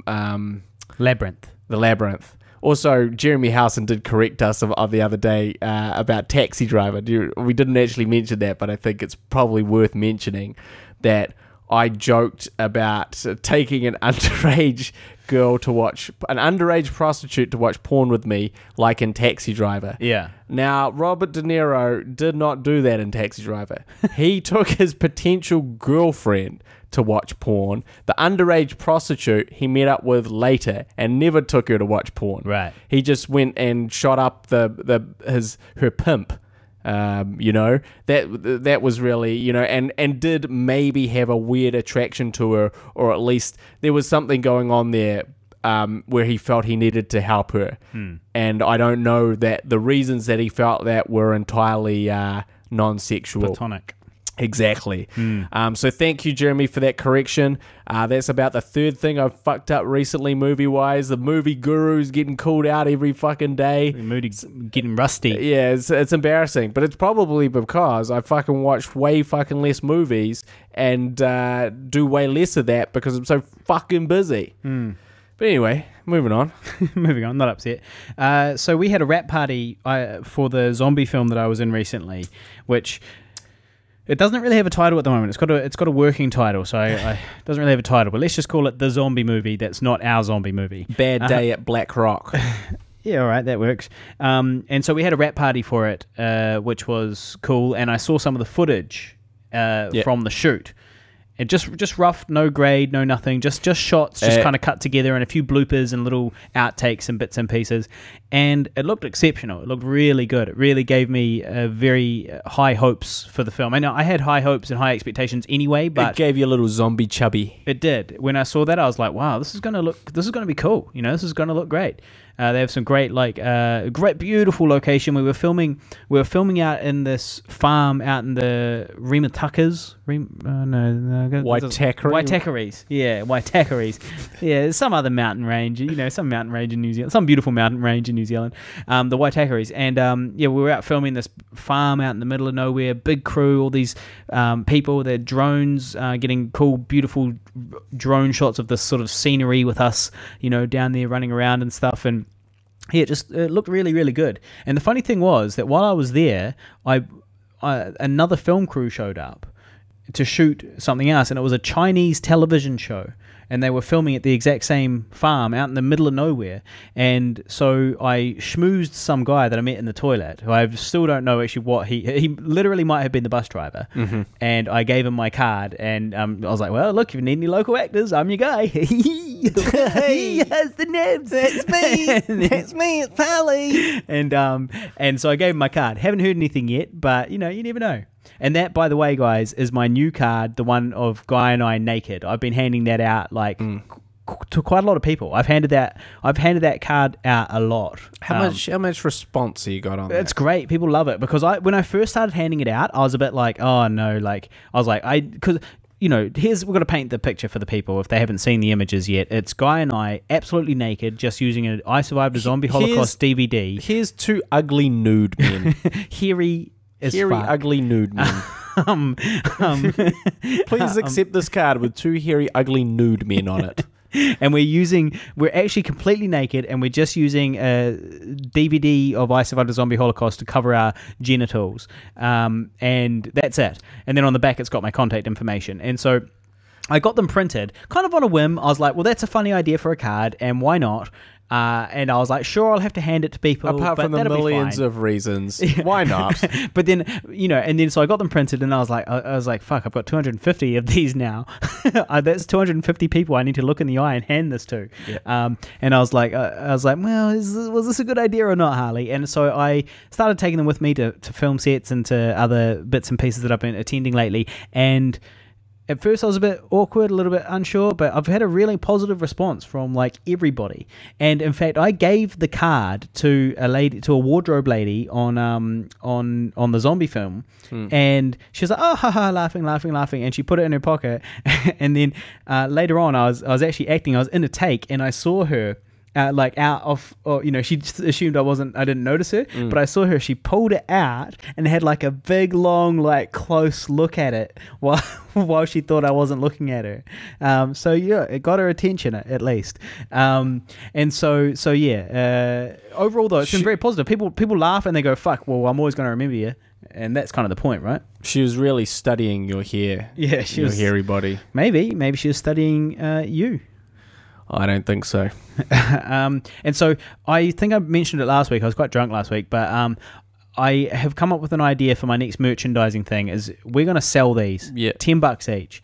Labyrinth. The Labyrinth. Also, Jeremy Housen did correct us of the other day about Taxi Driver. We didn't actually mention that, but I think it's probably worth mentioning that I joked about taking an underage girl to watch, an underage prostitute to watch porn with me, like in Taxi Driver. Yeah. Now, Robert De Niro did not do that in Taxi Driver. He took his potential girlfriend to watch porn. The underage prostitute he met up with later and never took her to watch porn. Right. He just went and shot up her pimp. You know, that was really, you know, and did maybe have a weird attraction to her, or at least there was something going on there where he felt he needed to help her. And I don't know that the reasons that he felt that were entirely non-sexual. Platonic. Exactly. So thank you, Jeremy, for that correction. That's about the third thing I've fucked up recently, movie-wise. The movie guru's getting called out every fucking day. Moody's getting rusty. Yeah, it's embarrassing. But it's probably because I fucking watch way fucking less movies and do way less of that because I'm so fucking busy. But anyway, moving on. Moving on, not upset. So we had a rap party for the zombie film that I was in recently, which... It doesn't really have a title at the moment. It's got a working title, so it doesn't really have a title. But let's just call it the zombie movie. That's not our zombie movie. Bad Day at Black Rock. Yeah, all right, that works. And so we had a rap party for it, which was cool. And I saw some of the footage from the shoot. It just rough, no grade, no nothing, just shots, just kind of cut together, and a few bloopers and little outtakes and bits and pieces. And it looked exceptional. It looked really good. It really gave me very high hopes for the film. I know I had high hopes and high expectations anyway, but it gave you a little zombie chubby. It did. When I saw that, I was like, wow, this is gonna be cool. You know, this is gonna look great. They have some great, great, beautiful location. We were filming out in this farm out in the Waitakere? Waitakeries. Yeah, Waitakeries. Yeah, some other mountain range, you know, some mountain range in New Zealand, some beautiful mountain range in New Zealand, the Waitakeries. And we were out filming this farm out in the middle of nowhere, big crew, all these people, their drones, getting cool, beautiful drone shots of this sort of scenery with us, you know, down there running around and stuff. And yeah, it looked really, really good. And the funny thing was that while I was there, another film crew showed up to shoot something else, and it was a Chinese television show, and they were filming at the exact same farm out in the middle of nowhere. And so I schmoozed some guy that I met in the toilet, who I still don't know actually what he literally might have been the bus driver. And I gave him my card, and I was like, well, look, if you need any local actors, I'm your guy. He has the nibs. That's me. That's me. It's Pally. And so I gave him my card. Haven't heard anything yet, but you know, you never know. And that, by the way, guys, is my new card, the one of Guy and I naked. I've been handing that out to quite a lot of people. I've handed that card out a lot. How much response have you got on It's that? great. People love it because when I first started handing it out, I was a bit like, oh no, like I was like, because we're going to paint the picture for the people if they haven't seen the images yet. It's Guy and I absolutely naked, just using an I Survived a Zombie Holocaust DVD. Here's two ugly nude men. Hairy as Hairy, fuck. ugly nude men. Please accept this card with two hairy, ugly nude men on it. And we're actually completely naked, and we're just using a DVD of I Survived a Zombie Holocaust to cover our genitals. And that's it. And then on the back, it's got my contact information. And so I got them printed kind of on a whim. I was like, well, that's a funny idea for a card, and why not? And I was like, sure, I'll have to hand it to people. Apart but from the that'll be millions fine. of reasons. Why not? But then, and then so I got them printed, and I was like, fuck, I've got 250 of these now. That's 250 people I need to look in the eye and hand this to. Yeah. And I was like, well, was this a good idea or not, Harley? And so I started taking them with me to film sets and to other bits and pieces that I've been attending lately. And at first I was a bit awkward, a little bit unsure, but I've had a really positive response from like everybody. And in fact, I gave the card to a wardrobe lady on the zombie film, and she was like, oh, haha, laughing, and she put it in her pocket. And then later on, I was actually acting. I was in a take, and I saw her. She just assumed I didn't notice her, but I saw her, she pulled it out and had like a big, long, like close look at it while she thought I wasn't looking at her. So yeah, it got her attention at least. Overall though, it's been very positive. People laugh and they go, fuck, well, I'm always going to remember you. And that's kind of the point, right? She was really studying your hair. Yeah, your hairy body. Maybe she was studying you. I don't think so. And so I think I mentioned it last week. I was quite drunk last week, but I have come up with an idea for my next merchandising thing. Is we're going to sell these, $10 each,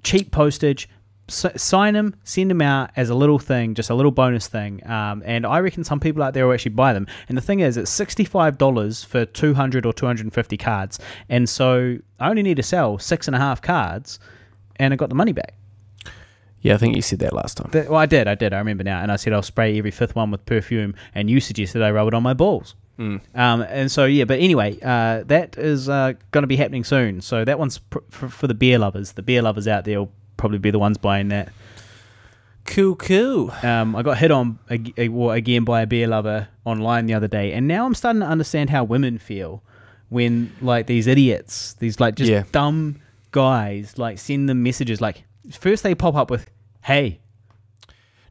cheap postage. Sign them, send them out as a little thing, just a little bonus thing. And I reckon some people out there will actually buy them. And the thing is, it's $65 for 200 or 250 cards. And so I only need to sell 6.5 cards, and I got the money back. Yeah, I think you said that last time. Well, I did. I remember now. And I said I'll spray every fifth one with perfume, and you suggested I rub it on my balls. And so, yeah, but anyway, that is going to be happening soon. So that one's for the beer lovers. The beer lovers out there will probably be the ones buying that. Cool. I got hit on again by a beer lover online the other day, and now I'm starting to understand how women feel when, like, these idiots, these, like, just dumb guys, like, send them messages, like, first they pop up with, hey.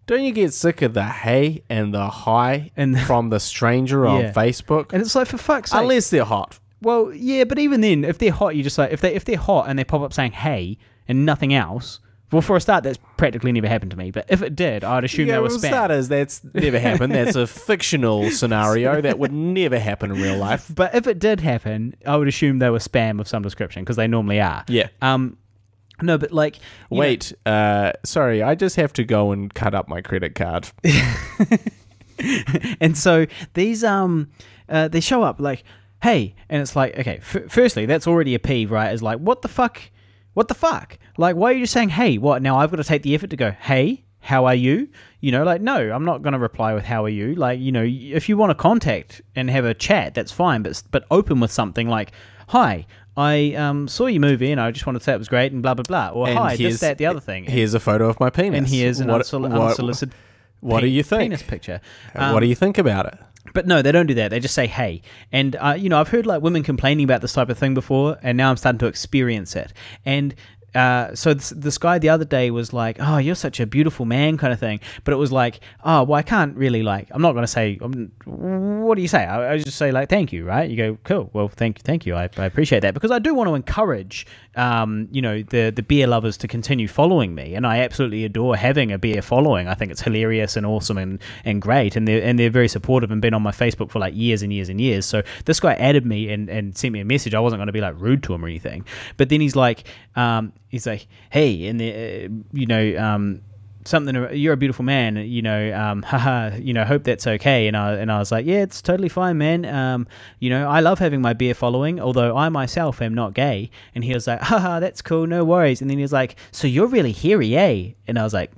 Don't you get sick of the hey and the hi from the stranger on Facebook? And it's like, for fuck's sake. Unless they're hot. Well, yeah, but even then, if they're hot, you just like, if they're hot and they pop up saying hey and nothing else, well, for a start, that's practically never happened to me. But if it did, I'd assume they were spam. For starters, that's never happened. That's a fictional scenario that would never happen in real life. But if it did happen, I would assume they were spam of some description, because they normally are. Yeah. No, but like... Wait, sorry, I just have to go and cut up my credit card. And so these, they show up like, hey, and it's like, okay, firstly, that's already a peeve, right? It's like, what the fuck? What the fuck? Like, why are you just saying, hey, what? Now I've got to take the effort to go, hey, how are you? You know, like, no, I'm not going to reply with how are you? Like, you know, if you want to contact and have a chat, that's fine, but open with something like, hi, I saw your movie and I just wanted to say it was great and blah, blah, blah. Or, hi, this, that, the other thing. Here's a photo of my penis. And here's an unsolicited what do you think? Penis picture. What do you think about it? But no, they don't do that. They just say, hey. And, you know, I've heard like women complaining about this type of thing before, and now I'm starting to experience it. And so this guy the other day was like, oh, you're such a beautiful man kind of thing. But it was like, oh, well, I can't really like, I'm not going to say, what do you say? I just say like, thank you, right? You go, cool. Well, thank you. I appreciate that, because I do want to encourage, you know, the beer lovers to continue following me. And I absolutely adore having a beer following. I think it's hilarious and awesome and great. And they're very supportive and been on my Facebook for like years and years and years. So this guy added me and sent me a message. I wasn't going to be like rude to him or anything. But then he's like, hey, and you know, something, you're a beautiful man, you know, haha, you know, hope that's okay. And I was like, yeah, it's totally fine, man. You know, I love having my beer following, although I myself am not gay. And he was like, haha, that's cool, no worries. And then he was like, so you're really hairy, eh? And I was like,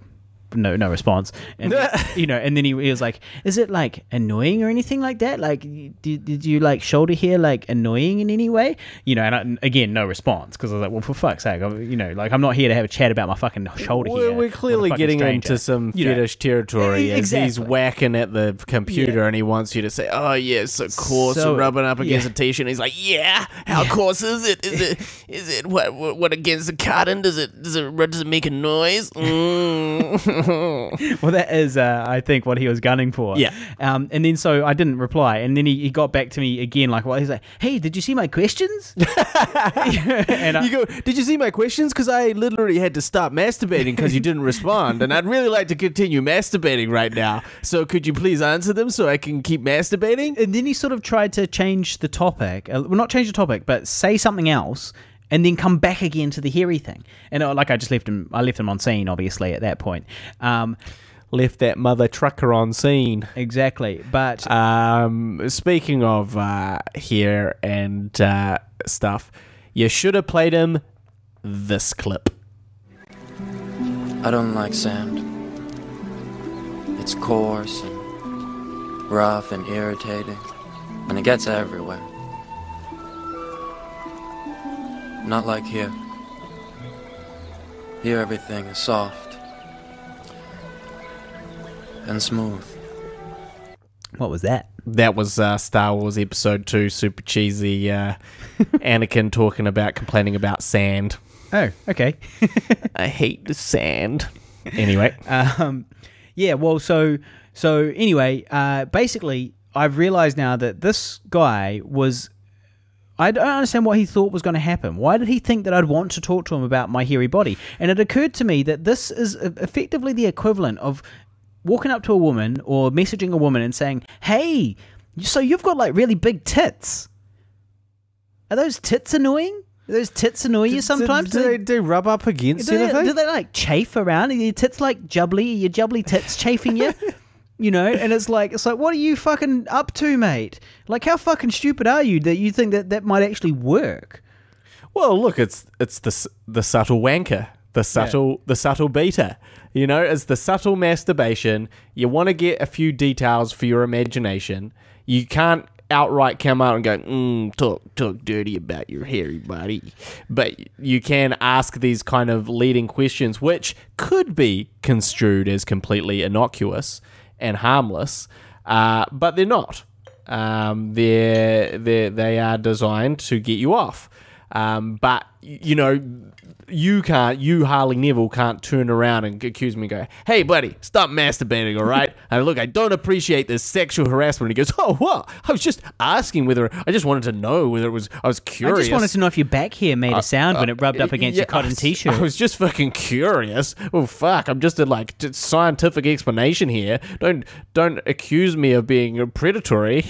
no response. And and then he was like, "Is it like annoying or anything like that? Like, did you like shoulder hair like annoying in any way?" And again, no response, because I was like, "Well, for fuck's sake, I'm not here to have a chat about my fucking shoulder hair." We're clearly getting into some fetish territory as he's whacking at the computer, and he wants you to say, "Oh yeah, so coarse," and rubbing up against a t-shirt. And he's like, "Yeah, how coarse is it? Is it what against the cotton? Does it make a noise?" Well, that is, I think, what he was gunning for. Yeah. And then so I didn't reply, and then he got back to me again, like, he's like, "Hey, did you see my questions?" And you go, "Did you see my questions? Because I literally had to stop masturbating because you didn't respond, and I'd really like to continue masturbating right now. So could you please answer them so I can keep masturbating?" And then he sort of tried to change the topic. Well, not change the topic, but say something else, and then come back again to the hairy thing. And I just left him. I left him on scene, obviously, at that point. Left that mother trucker on scene. Exactly. But speaking of hair and stuff, you should have played him this clip. I don't like sand. It's coarse and rough and irritating, and it gets everywhere. Not like here. Here everything is soft and smooth. What was that? That was Star Wars Episode 2, super cheesy Anakin complaining about sand. Oh, okay. I hate the sand. Anyway. Yeah, well, so anyway, basically, I've realized now that this guy was... I don't understand what he thought was going to happen. Why did he think that I'd want to talk to him about my hairy body? And it occurred to me that this is effectively the equivalent of walking up to a woman or messaging a woman and saying, "Hey, so you've got like really big tits. Are those tits annoying? Do those tits annoy you sometimes? Do they rub up against anything? Do they like chafe around? Are your tits like jubbly? Are your jubbly tits chafing you?" And it's like, what are you fucking up to, mate? Like, how fucking stupid are you that you think that might actually work? Well, look, it's the subtle wanker, the subtle beater. It's the subtle masturbation. You want to get a few details for your imagination. You can't outright come out and go, talk dirty about your hairy body. But you can ask these kind of leading questions, which could be construed as completely innocuous and harmless, but they're not. They are designed to get you off. But you Harley Neville can't turn around and accuse me and go, "Hey buddy, stop masturbating, all right? And look, I don't appreciate this sexual harassment." He goes, "Oh, what? I was just asking I just wanted to know whether I was curious. I just wanted to know if your back hair made a sound when it rubbed up against your cotton t-shirt. I was just fucking curious. Oh fuck, I'm just a scientific explanation here. Don't accuse me of being predatory."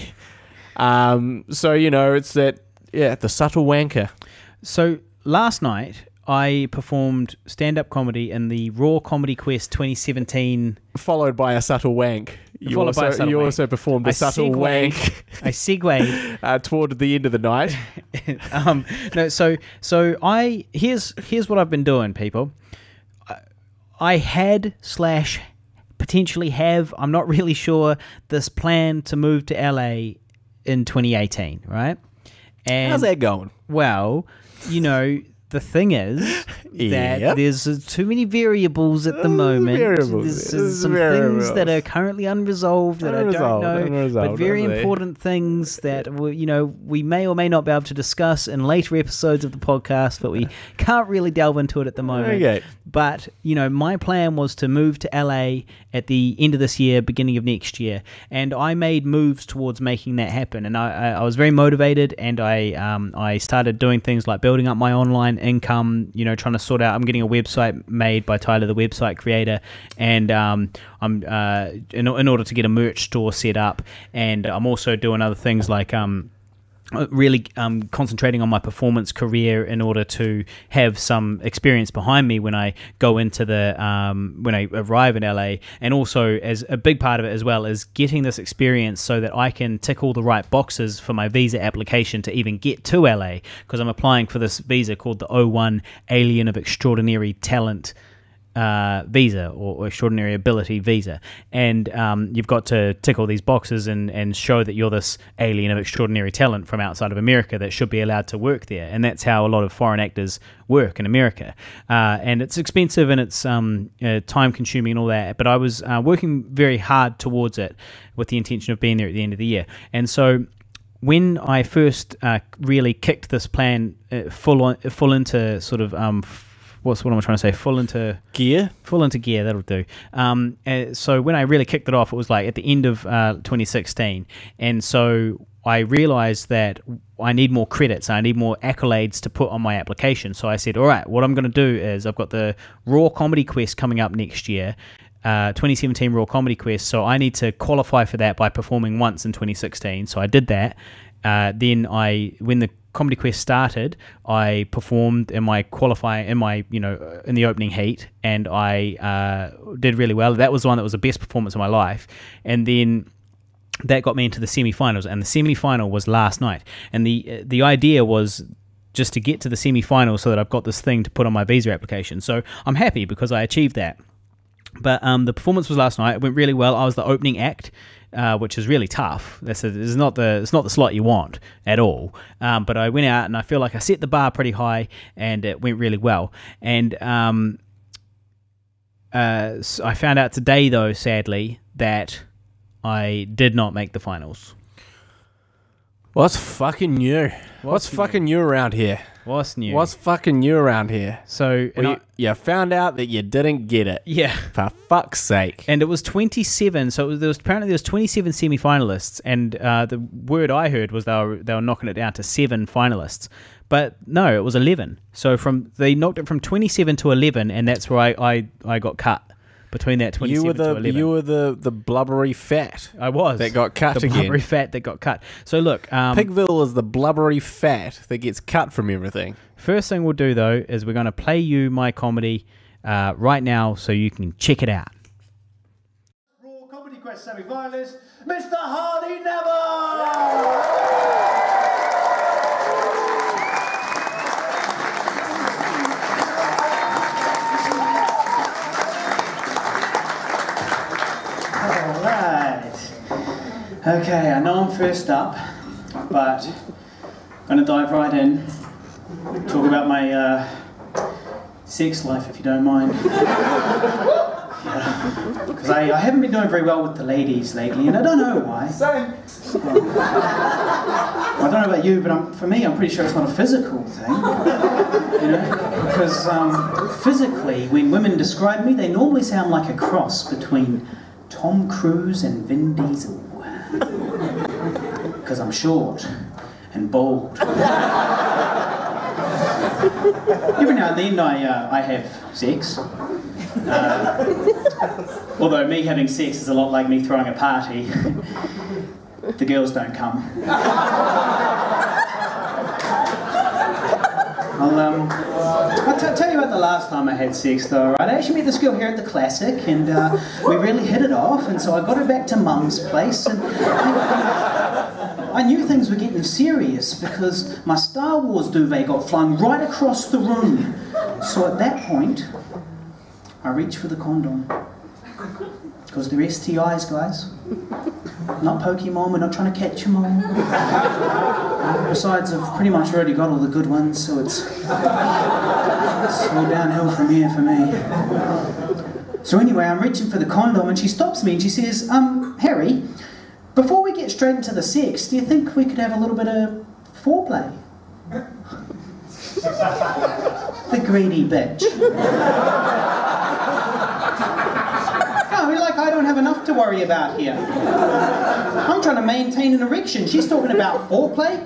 It's that, the subtle wanker. So last night, I performed stand-up comedy in the Raw Comedy Quest 2017. Followed by a subtle wank. You also performed a subtle wank. I segued toward the end of the night. Here's what I've been doing, people. I had / potentially have, I'm not really sure, this plan to move to LA in 2018, right? And how's that going? Well, the thing is that there's too many variables at the moment. There's some things that are currently unresolved that I don't know, but very important things that we may or may not be able to discuss in later episodes of the podcast, but we can't really delve into it at the moment. Okay. But, my plan was to move to LA at the end of this year, beginning of next year, and I made moves towards making that happen. And I was very motivated, and I started doing things like building up my online income, trying to sort out, I'm getting a website made by Tyler, the website creator, and I'm in order to get a merch store set up, and I'm also doing other things like really concentrating on my performance career in order to have some experience behind me when I go into when I arrive in LA, and also as a big part of it as well is getting this experience so that I can tick all the right boxes for my visa application to even get to LA, because I'm applying for this visa called the O1 Alien of Extraordinary Talent visa or extraordinary ability visa, and you've got to tick all these boxes and show that you're this alien of extraordinary talent from outside of America that should be allowed to work there. And that's how a lot of foreign actors work in America, and it's expensive and it's time consuming and all that, but I was working very hard towards it with the intention of being there at the end of the year. And so when I first really kicked this plan full into sort of what am I trying to say? Full into gear, that'll do. So when I really kicked it off, it was like at the end of 2016. And so I realized that I need more credits. I need more accolades to put on my application. So I said, all right, what I'm going to do is I've got the Raw Comedy Quest coming up next year, 2017 Raw Comedy Quest. So I need to qualify for that by performing once in 2016. So I did that. Then when the Comedy Quest started, I performed in my in the opening heat, and I did really well. That was the one that was the best performance of my life. And then that got me into the semi-finals, and the semi-final was last night. And the idea was just to get to the semi-final so that I've got this thing to put on my visa application. So I'm happy because I achieved that. But the performance was last night. It went really well. I was the opening act, which is really tough. It's not the slot you want at all. But I went out and I feel like I set the bar pretty high, and it went really well. And so I found out today, though, sadly, that I did not make the finals. What's fucking new? What's fucking new around here? What's new? What's fucking new around here? So you found out that you didn't get it. Yeah. For fuck's sake. And it was 27. So there was 27 semi-finalists, and the word I heard was they were knocking it down to 7 finalists. But no, it was 11. So they knocked it from 27 to 11, and that's where I got cut. Between that 27 to 11. You were the blubbery fat. I was. That got cut again. The blubbery fat that got cut. So look. Pigville is the blubbery fat that gets cut from everything. First thing we'll do, though, is we're going to play you my comedy right now so you can check it out. Raw Comedy Quest semi-finalist, Mr. Harley Never! Okay, I know I'm first up, but I'm going to dive right in, talk about my sex life, if you don't mind. Because I haven't been doing very well with the ladies lately, and I don't know why. Same. Well, I don't know about you, but for me, I'm pretty sure it's not a physical thing. You know, because physically, when women describe me, they normally sound like a cross between Tom Cruise and Vin Diesel. Because I'm short and bald. Every now and then I have sex. Although me having sex is a lot like me throwing a party. The girls don't come. I'll tell you about the last time I had sex, though, right? I actually met this girl here at the Classic, and we really hit it off, and so I got her back to Mum's place, and I knew things were getting serious because my Star Wars duvet got flung right across the room. So at that point, I reached for the condom. Because they're STIs, guys. Not Pokemon, we're not trying to catch them all. Besides, I've pretty much already got all the good ones, so it's all downhill from here for me. So anyway, I'm reaching for the condom, and she stops me and she says, Harry, before we get straight into the sex, do you think we could have a little bit of foreplay? The greedy bitch. I don't have enough to worry about here. I'm trying to maintain an erection. She's talking about foreplay.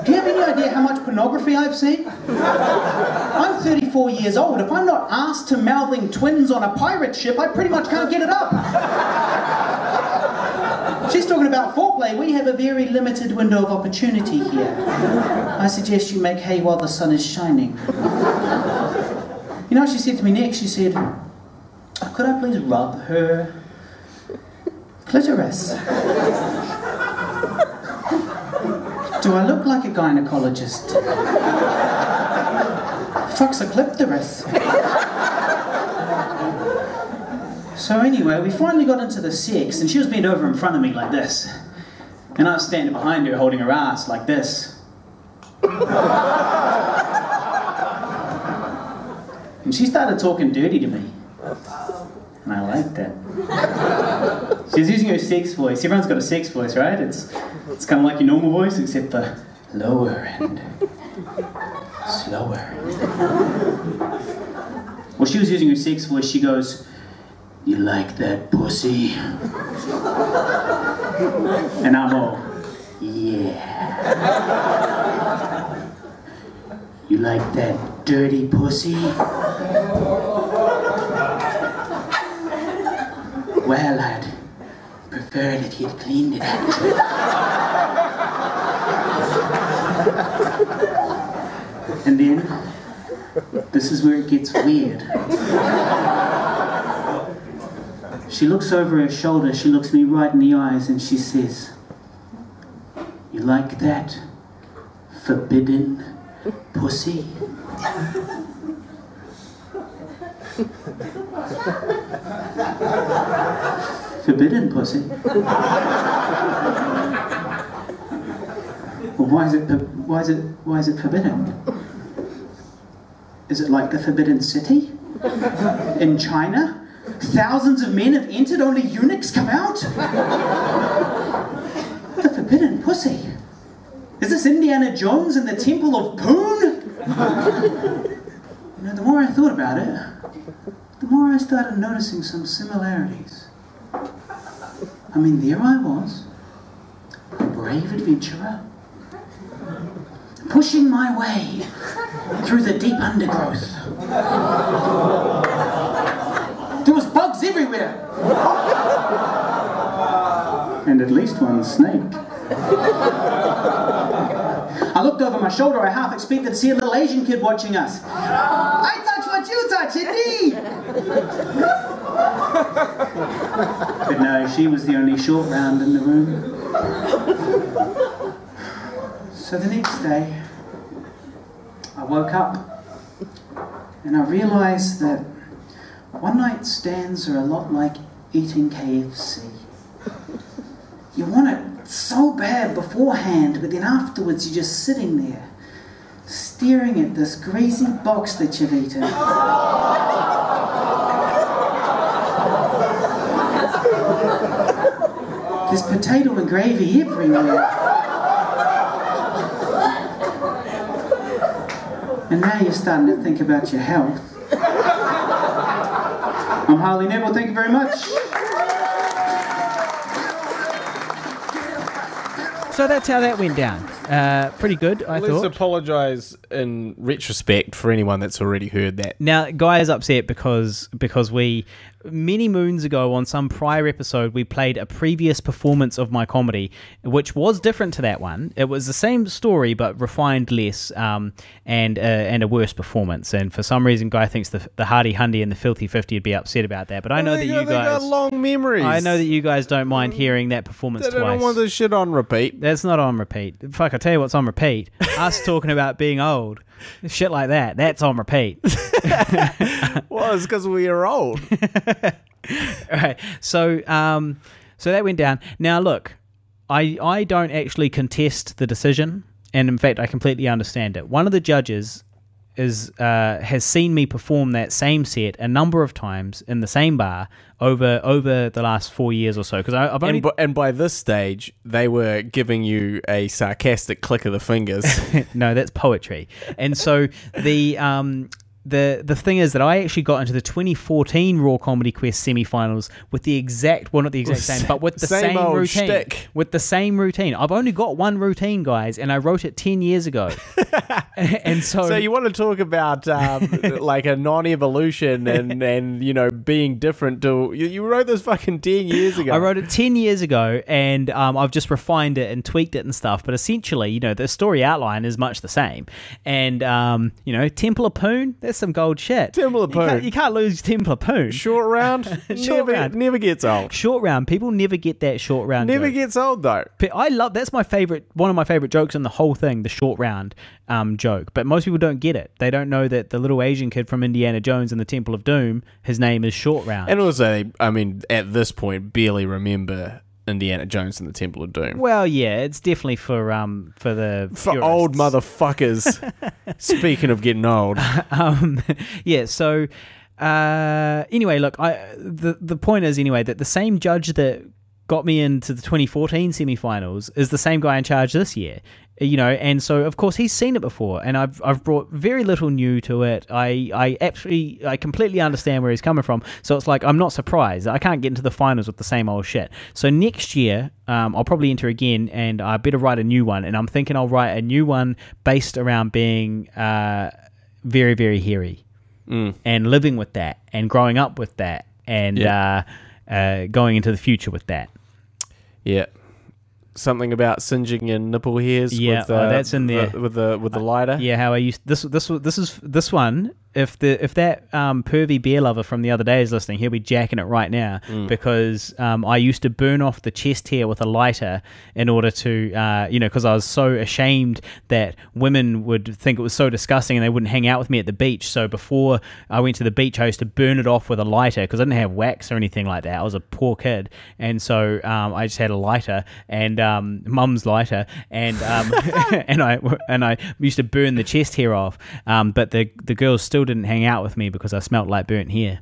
Do you have any idea how much pornography I've seen? I'm 34 years old. If I'm not asked to mouthing twins on a pirate ship, I pretty much can't get it up. She's talking about foreplay. We have a very limited window of opportunity here. I suggest you make hay while the sun is shining. You know what she said to me next? She said, could I please rub her clitoris? Do I look like a gynecologist? Fuck's a clitoris. So anyway, we finally got into the sex, and she was bent over in front of me like this. And I was standing behind her holding her ass like this. And she started talking dirty to me. And I liked that. She was using her sex voice. Everyone's got a sex voice, right? It's kind of like your normal voice, except for lower and slower. Well, she was using her sex voice. She goes, "You like that pussy?" And I'm all, "Yeah." "You like that dirty pussy?" "Well, I'd prefer it if you'd cleaned it, actually." And then, this is where it gets weird. She looks over her shoulder, she looks me right in the eyes, and she says, "You like that forbidden pussy?" Forbidden pussy? Well, why is it forbidden? Is it like the Forbidden City in China? Thousands of men have entered, only eunuchs come out? The forbidden pussy? Is this Indiana Jones and the Temple of Poo'd? You know, the more I thought about it, the more I started noticing some similarities. I mean, there I was, a brave adventurer, pushing my way through the deep undergrowth. There was bugs everywhere. And at least one snake. I looked over my shoulder. I half expected to see a little Asian kid watching us. "I touch what you touch, indeed!" But no, she was the only short round in the room. So the next day, I woke up and I realised that one-night stands are a lot like eating KFC. You want it so bad beforehand, but then afterwards you're just sitting there, staring at this greasy box that you've eaten. There's potato and gravy everywhere. And now you're starting to think about your health. I'm Harley Neville, thank you very much. So that's how that went down. Pretty good, I thought. Let's apologise in retrospect for anyone that's already heard that. Now, Guy is upset because we, many moons ago on some prior episode, we played a previous performance of my comedy, which was different to that one. It was the same story, but refined less, and a worse performance. And for some reason, Guy thinks the Hardy Hundy and the Filthy 50 would be upset about that. But I know that you guys... got long memories. I know that you guys don't mind hearing that performance twice. I don't want this shit on repeat. That's not on repeat. Fuck, I tell you what's on repeat. Us talking about being old. Shit like that. That's on repeat. Well, it's because we are old. Right. So that went down. Now, look, I don't actually contest the decision, and in fact, I completely understand it. One of the judges has seen me perform that same set a number of times in the same bar over the last 4 years or so. Because I've only and by this stage, they were giving you a sarcastic click of the fingers. No, that's poetry. And so the thing is that I actually got into the 2014 Raw Comedy Quest semifinals with the exact, well, not the exact same, but with the same routine. Shtick. With the same routine. I've only got one routine, guys, and I wrote it 10 years ago. And so you want to talk about like a non-evolution and you know, being different to... You wrote this fucking 10 years ago. I wrote it 10 years ago, and I've just refined it and tweaked it and stuff, but essentially, you know, the story outline is much the same. And, you know, Temple of Poo'd, that's That's some gold shit. Temple of Poon. You can't lose Temple of Poon. Short round. Never gets old. Short round. People never get that short round. Never joke. gets old though. That's my favorite. One of my favorite jokes in the whole thing, the short round joke. But most people don't get it. They don't know that the little Asian kid from Indiana Jones and the Temple of Doom, his name is Short Round. And also, I mean, at this point, barely remember Indiana Jones and the Temple of Doom. Well, yeah, it's definitely for old motherfuckers. Speaking of getting old, yeah. So anyway, look, the point is anyway that the same judge that got me into the 2014 semifinals is the same guy in charge this year, and so of course he's seen it before, and I've brought very little new to it. I completely understand where he's coming from, so it's like I'm not surprised. I can't get into the finals with the same old shit. So next year I'll probably enter again, and I better write a new one, and I'm thinking I'll write a new one based around being very, very hairy and living with that and growing up with that and going into the future with that. Yeah, something about singeing your nipple hairs. Yeah, that's in there with the lighter. Yeah, how I used this one. If that pervy beer lover from the other day is listening, he'll be jacking it right now because I used to burn off the chest hair with a lighter in order to, because I was so ashamed that women would think it was so disgusting and they wouldn't hang out with me at the beach. So before I went to the beach, I used to burn it off with a lighter because I didn't have wax or anything like that. I was a poor kid, and so I just had a lighter and mum's lighter, and and I used to burn the chest hair off. But the girls still didn't hang out with me because I smelt like burnt hair.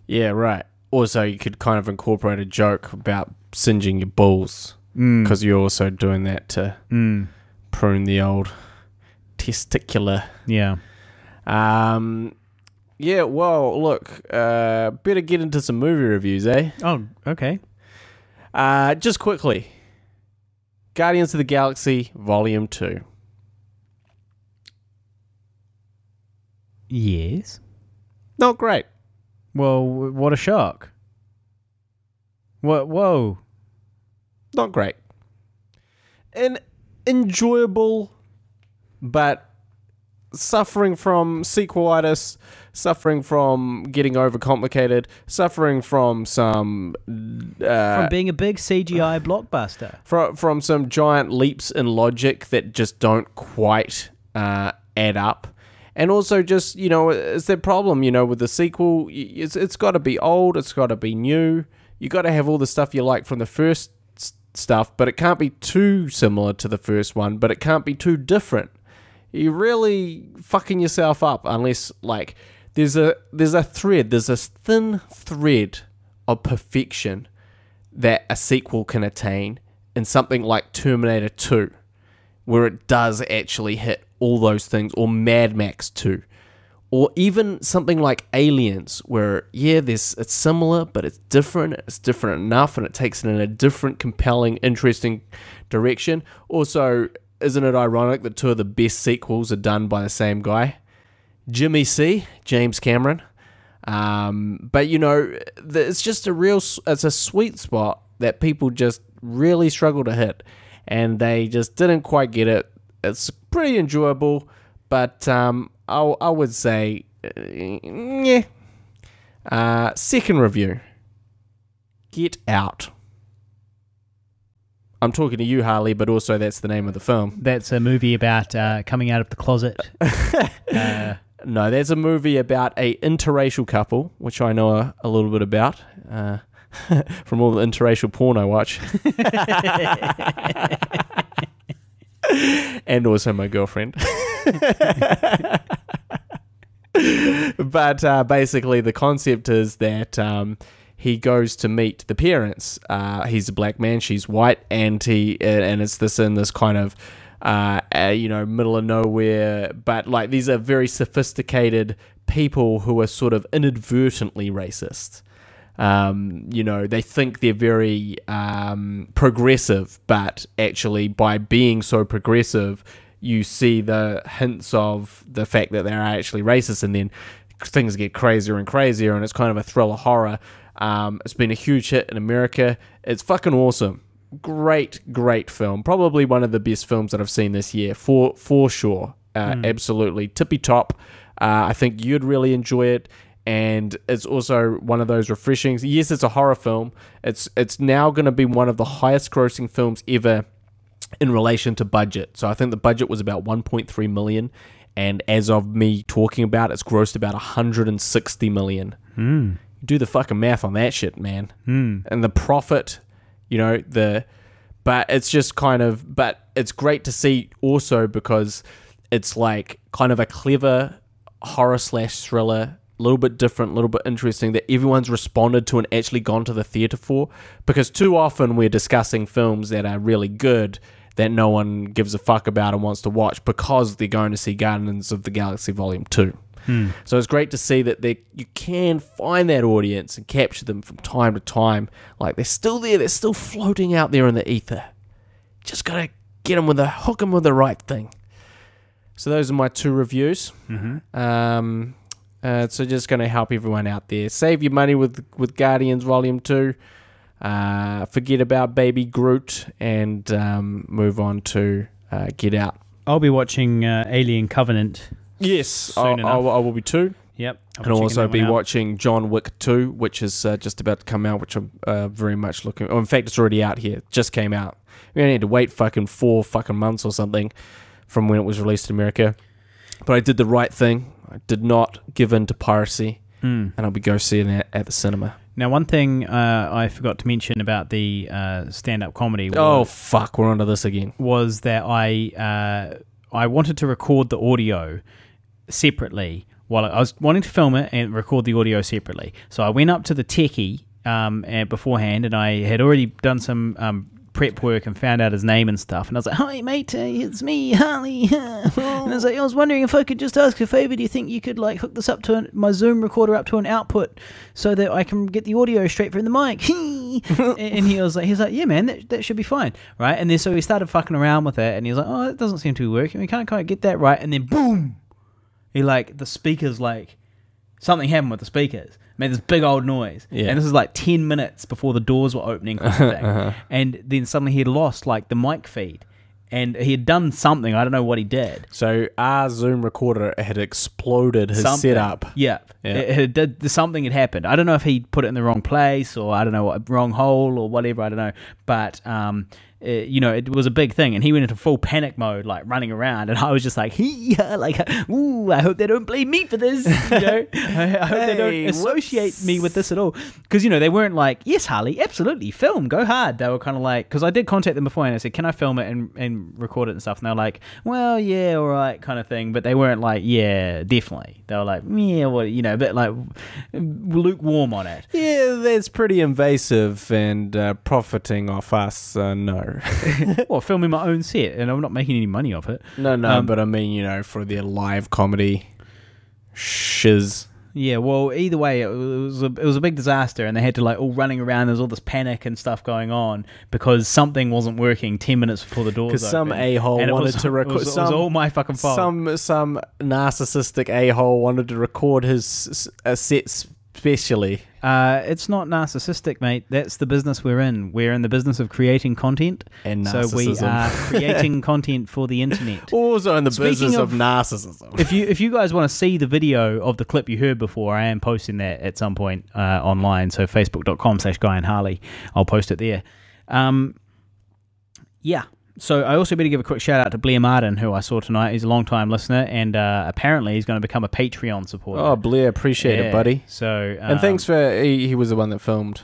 Yeah, right. Also, you could kind of incorporate a joke about singeing your balls because you're also doing that to prune the old testicular. Yeah. Yeah, well, look, better get into some movie reviews, eh? Oh, okay. Just quickly. Guardians of the Galaxy Volume 2. Yes. Not great. Well, what a shock. Whoa. Not great. An enjoyable, but suffering from sequelitis, suffering from getting overcomplicated, suffering from some... from being a big CGI blockbuster. From some giant leaps in logic that just don't quite add up. And also just, it's that problem, with the sequel, it's got to be old, it's got to be new, you got to have all the stuff you like from the first stuff, but it can't be too similar to the first one, but it can't be too different. You're really fucking yourself up unless, there's a thin thread of perfection that a sequel can attain in something like Terminator 2, where it does actually hit all those things, or Mad Max 2, or even something like Aliens, where, it's similar, but it's different enough, and it takes it in a different, compelling, interesting direction. Also, isn't it ironic that two of the best sequels are done by the same guy? Jimmy C, James Cameron. But, it's just it's a sweet spot that people just really struggle to hit, and they just didn't quite get it. It's pretty enjoyable, but I would say, second review, Get Out. I'm talking to you, Harley, but also that's the name of the film. That's a movie about coming out of the closet. No, that's a movie about a interracial couple, which I know a little bit about from all the interracial porn I watch. And also my girlfriend. But basically the concept is that he goes to meet the parents. He's a black man, she's white, and it's in this kind of middle of nowhere, but these are very sophisticated people who are sort of inadvertently racist. They think they're very progressive, but actually by being so progressive, you see the hints of the fact that they're actually racist, and then things get crazier and crazier, and it's kind of a thriller horror. It's been a huge hit in America. It's fucking awesome. Great film. Probably one of the best films that I've seen this year, for sure. Absolutely tippy top. I think you'd really enjoy it. And it's also one of those refreshing. Yes, it's a horror film. It's now going to be one of the highest grossing films ever in relation to budget. So I think the budget was about 1.3 million, and as of me talking about it, it's grossed about 160 million. Do the fucking math on that shit, man. And the profit, but it's just but it's great to see also because it's like kind of a clever horror / thriller, a little bit different, a little bit interesting, that everyone's responded to and actually gone to the theatre for. Because too often we're discussing films that are really good that no one gives a fuck about and wants to watch because they're going to see Guardians of the Galaxy Volume 2. So it's great to see that you can find that audience and capture them from time to time. Like, they're still there, they're still floating out there in the ether. Just gotta hook them with the right thing. So those are my 2 reviews. So just going to help everyone out there. Save your money with Guardians Volume 2. Forget about Baby Groot and move on to Get Out. I'll be watching Alien Covenant. Yes, I will be too. Yep. And I'll also be watching John Wick 2, which is just about to come out, which I'm very much looking... Oh, in fact, it's already out here. It just came out. We only had to wait 4 months or something from when it was released in America. But I did the right thing. I did not give in to piracy, and I'll be go seeing it at the cinema. Now, one thing I forgot to mention about the stand-up comedy... we're onto this again. ...was that I wanted to record the audio separately. While I was wanting to film it and record the audio separately. So I went up to the techie beforehand, and I had already done some prep work and found out his name and stuff. And I was like, "Hi, mate, it's me, Harley." And I was like, "I was wondering if I could just ask a favor. Do you think you could hook this up to my Zoom recorder up to an output so that I can get the audio straight from the mic?" And he was like, "Yeah, man, that should be fine, right?" And then so we started fucking around with it, and he was like, "Oh, it doesn't seem to be working. We can't quite get that right." And then boom. He the speakers something happened with the speakers. Made this big old noise. Yeah. And this is 10 minutes before the doors were opening. And then suddenly he had lost the mic feed. And he had done something. I don't know what he did. So our Zoom recorder had exploded his setup. Yeah. Something had happened. I don't know if he put it in the wrong place or I don't know wrong hole or whatever. I don't know. But it was a big thing, and he went into full panic mode, running around, and I was just ooh, I hope they don't blame me for this, I hope they don't associate me with this at all, because, they weren't yes, Harley, absolutely, film, go hard. They were kind of because I did contact them before, and I said, can I film it and record it and stuff, and they were like, well, yeah, all right, kind of thing, but they weren't yeah, definitely. They were yeah, well, a bit lukewarm on it. Yeah, that's pretty invasive and profiting off us, no. Well, filming my own set, and I'm not making any money off it. No, but I mean, for their live comedy shiz. Yeah, well, either way, it was a big disaster, and they had to all running around. There was all this panic and stuff going on because something wasn't working 10 minutes before the doors opened. Because some a-hole wanted to record. It was all my fucking fault. Some narcissistic a-hole wanted to record his set specially. It's not narcissistic, mate. That's the business we're in. We're in the business of creating content. And narcissism. So we are creating content for the internet. Also in the business of narcissism. If you guys want to see the video of the clip you heard before, I am posting that at some point online. So facebook.com/Guy and Harley. I'll post it there. Yeah. So I also better give a quick shout out to Blair Martin, who I saw tonight. He's a long-time listener, and apparently he's going to become a Patreon supporter. Oh, Blair, appreciate it, buddy. So and thanks for he was the one that filmed.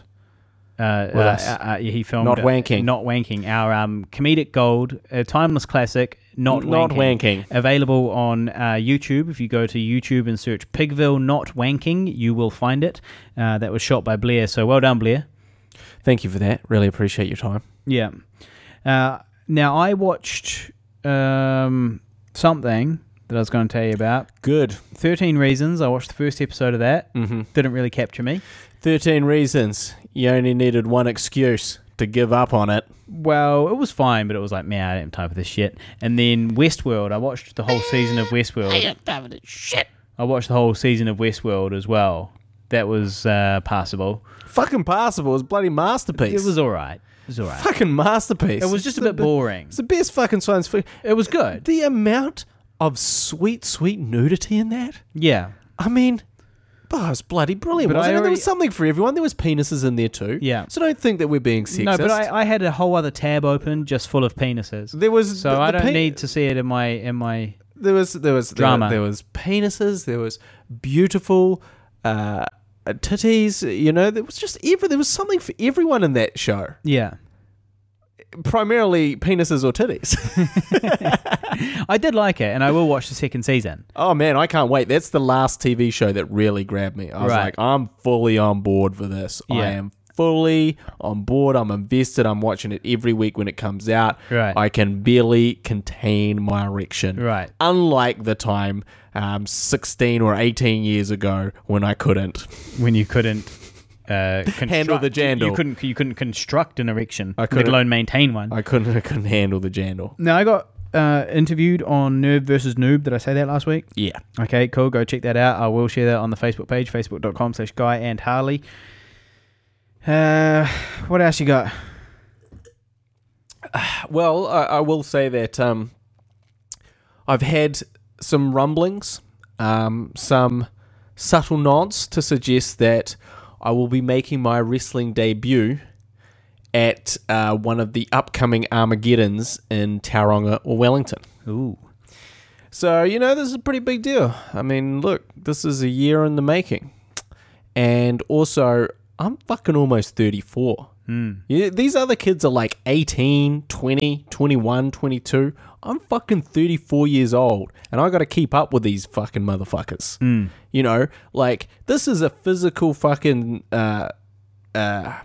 He filmed Not Wanking. Not Wanking, our comedic gold, timeless classic, Not Wanking. Available on YouTube. If you go to YouTube and search Pigville Not Wanking, you will find it. That was shot by Blair. So well done, Blair. Thank you for that. Really appreciate your time. Yeah. Now, I watched something that I was going to tell you about. Good. 13 Reasons. I watched the first episode of that. Mm-hmm. Didn't really capture me. 13 Reasons. You only needed one excuse to give up on it. Well, it was fine, but it was man, I didn't have time for this shit. And then Westworld. I watched the whole season of Westworld. I ain't time for this shit. I watched the whole season of Westworld as well. That was passable. Fucking passable. It was a bloody masterpiece. It was all right. It was all right. Fucking masterpiece. It was just a bit boring. It's the best fucking science fiction. It was good. The amount of sweet nudity in that. Yeah. I mean, it was bloody brilliant, But wasn't it? There already- was something for everyone. There was penises in there too. Yeah. So don't think that we're being sexist. No, but I had a whole other tab open just full of penises. There was So I don't need to see it in my There was drama. There was penises. There was beautiful titties. You know, there was just there was something for everyone in that show. Yeah. Primarily penises or titties. I did like it, and I will watch the second season. Oh man, I can't wait. That's the last TV show that really grabbed me. I was like, I'm fully on board for this. Yeah. I am fully on board. I'm invested. I'm watching it every week when it comes out. Right. I can barely contain my erection. Right. Unlike the time 16 or 18 years ago when I couldn't. When you couldn't handle the jandal. You couldn't construct an erection, I let couldn't- alone maintain one. I couldn't handle the jandal. No, I got interviewed on Nerd versus Noob. Did I say that last week? Yeah. Okay, cool. Go check that out. I will share that on the Facebook page, facebook.com/Guy and Harley. What else you got? Well, I will say that I've had some rumblings, some subtle nods to suggest that I will be making my wrestling debut at one of the upcoming Armageddons in Tauranga or Wellington. Ooh. So, you know, this is a pretty big deal. I mean, look, this is a year in the making. And also, I'm fucking almost 34. Yeah, these other kids are like 18, 20, 21, 22. I'm fucking 34 years old, and I got to keep up with these fucking motherfuckers. You know, like, this is a physical fucking, well, I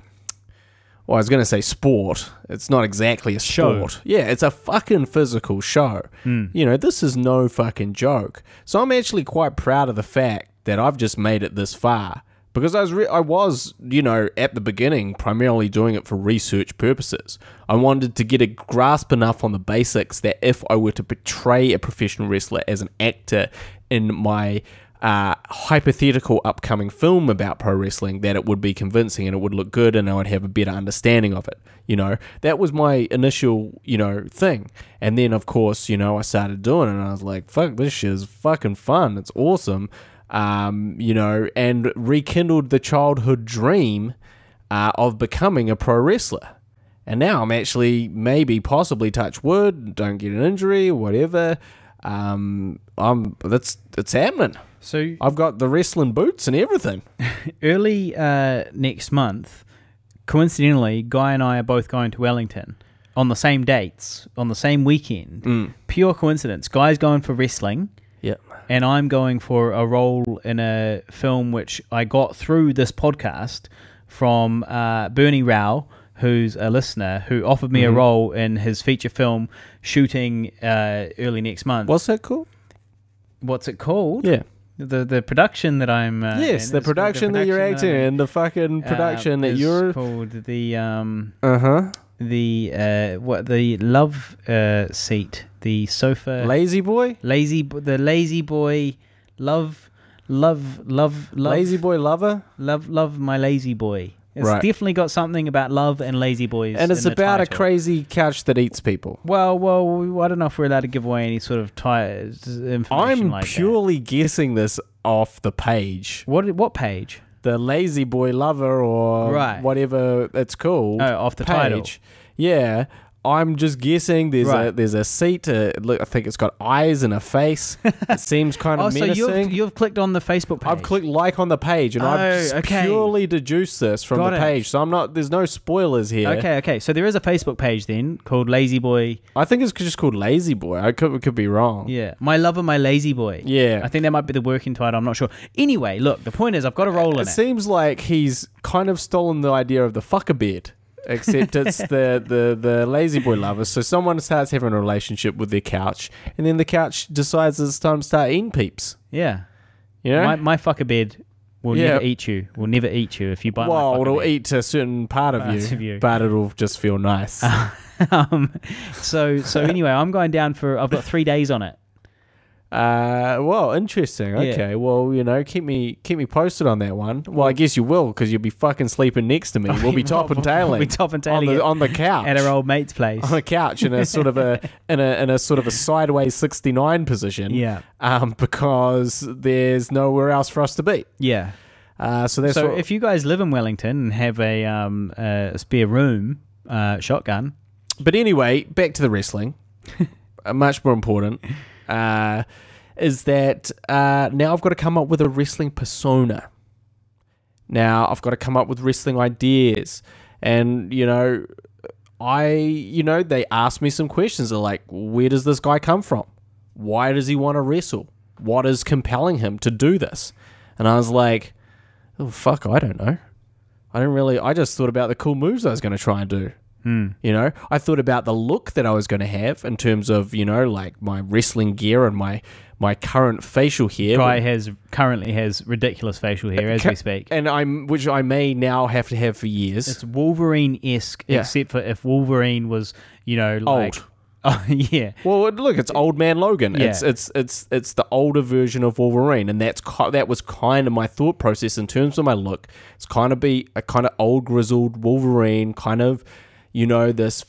was going to say sport. It's not exactly a sport. Show. Yeah, it's a fucking physical show. You know, this is no fucking joke. So I'm actually quite proud of the fact that I've just made it this far. Because I was, you know, at the beginning, primarily doing it for research purposes. I wanted to get a grasp enough on the basics that if I were to portray a professional wrestler as an actor in my hypothetical upcoming film about pro wrestling, that it would be convincing and it would look good and I would have a better understanding of it. You know, that was my initial, you know, thing. And then, of course, you know, I started doing it and I was like, fuck, this shit is fucking fun. It's awesome. You know, and rekindled the childhood dream of becoming a pro wrestler. And now I'm actually, maybe, possibly, touch wood, don't get an injury, whatever. It's happening. So I've got the wrestling boots and everything. early next month, coincidentally, Guy and I are both going to Wellington on the same dates, on the same weekend. Pure coincidence. Guy's going for wrestling. Yep. And I'm going for a role in a film which I got through this podcast from Bernie Rao, who's a listener, who offered me a role in his feature film shooting early next month. What's that called? What's it called? Yeah. The production that I'm yes, in the is production that you're acting in, the fucking production that is you're... called the Uh-huh. love seat, the sofa, Lazy Boy? the lazy boy, love, Lazy Boy Lover? love my lazy boy. It's Right. definitely got something about love and lazy boys. And it's in the about a title. crazy couch that eats people. Well, I don't know if we're allowed to give away any sort of information I'm like purely guessing this off the page. that. What page? The Lazy Boy Lover or Right. whatever it's called. Oh, off the title. Yeah. I'm just guessing there's Right. a seat. Look, I think it's got eyes and a face. It seems kind of So menacing. you've clicked on the Facebook page. I've clicked like on the page and I've just okay. purely deduced this from Got the it. page. So there's no spoilers here. Okay. So there is a Facebook page then called Lazy Boy. I think it's just called Lazy Boy. I could be wrong. Yeah, My Lover, My Lazy Boy. Yeah. I think that might be the working title. I'm not sure. Anyway, look, the point is I've got a role in It it. seems like he's kind of stolen the idea of the fucker bed, except it's the Lazy Boy Lover. So someone starts having a relationship with their couch, and then the couch decides it's time to start eating peeps. Yeah. You know? My fucker bed will Yeah. never eat you. Will never eat you if you bite my Well, fucker it'll bed. eat a certain part of Parts you, of you. but it'll just feel nice. So anyway, I'm going down for. I've got 3 days on it. Well, interesting. Okay, well, you know, keep me posted on that one. Well, I guess you will, because you'll be fucking sleeping next to me. We'll be top and tailing. We'll be top and tailing on the couch at our old mate's place. On the couch in a sort of in a sort of a sideways 69 position. Yeah. Because there's nowhere else for us to be. Yeah. So if you guys live in Wellington and have a spare room, shotgun. But anyway, back to the wrestling. Much more important. Is that now I've got to come up with a wrestling persona. Now I've got to come up with wrestling ideas. And, you know, they asked me some questions. They're like, where does this guy come from? Why does he want to wrestle? What is compelling him to do this? And I was like, oh, fuck, I don't know. I just thought about the cool moves I was going to try and do. You know, I thought about the look that I was going to have in terms of, you know, like my wrestling gear and my current facial hair. Guy currently has ridiculous facial hair as we speak, and which I may now have to have for years. It's Wolverine-esque, except for if Wolverine was, you know, like old. Oh yeah. Well, look, it's Old Man Logan. Yeah. It's the older version of Wolverine, and that was kind of my thought process in terms of my look. It's kind of be a kind of old grizzled Wolverine, kind of. You know, this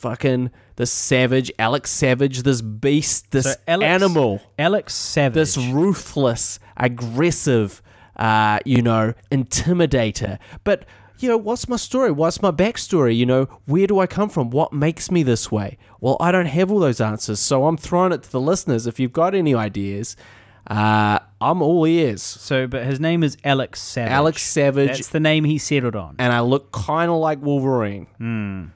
savage, Alex Savage, this beast, this animal. Alex Savage. This ruthless, aggressive, intimidator. But, you know, what's my story? What's my backstory? You know, where do I come from? What makes me this way? Well, I don't have all those answers, so I'm throwing it to the listeners. If you've got any ideas, I'm all ears. So, but his name is Alex Savage. Alex Savage. That's the name he settled on. And I look kind of like Wolverine.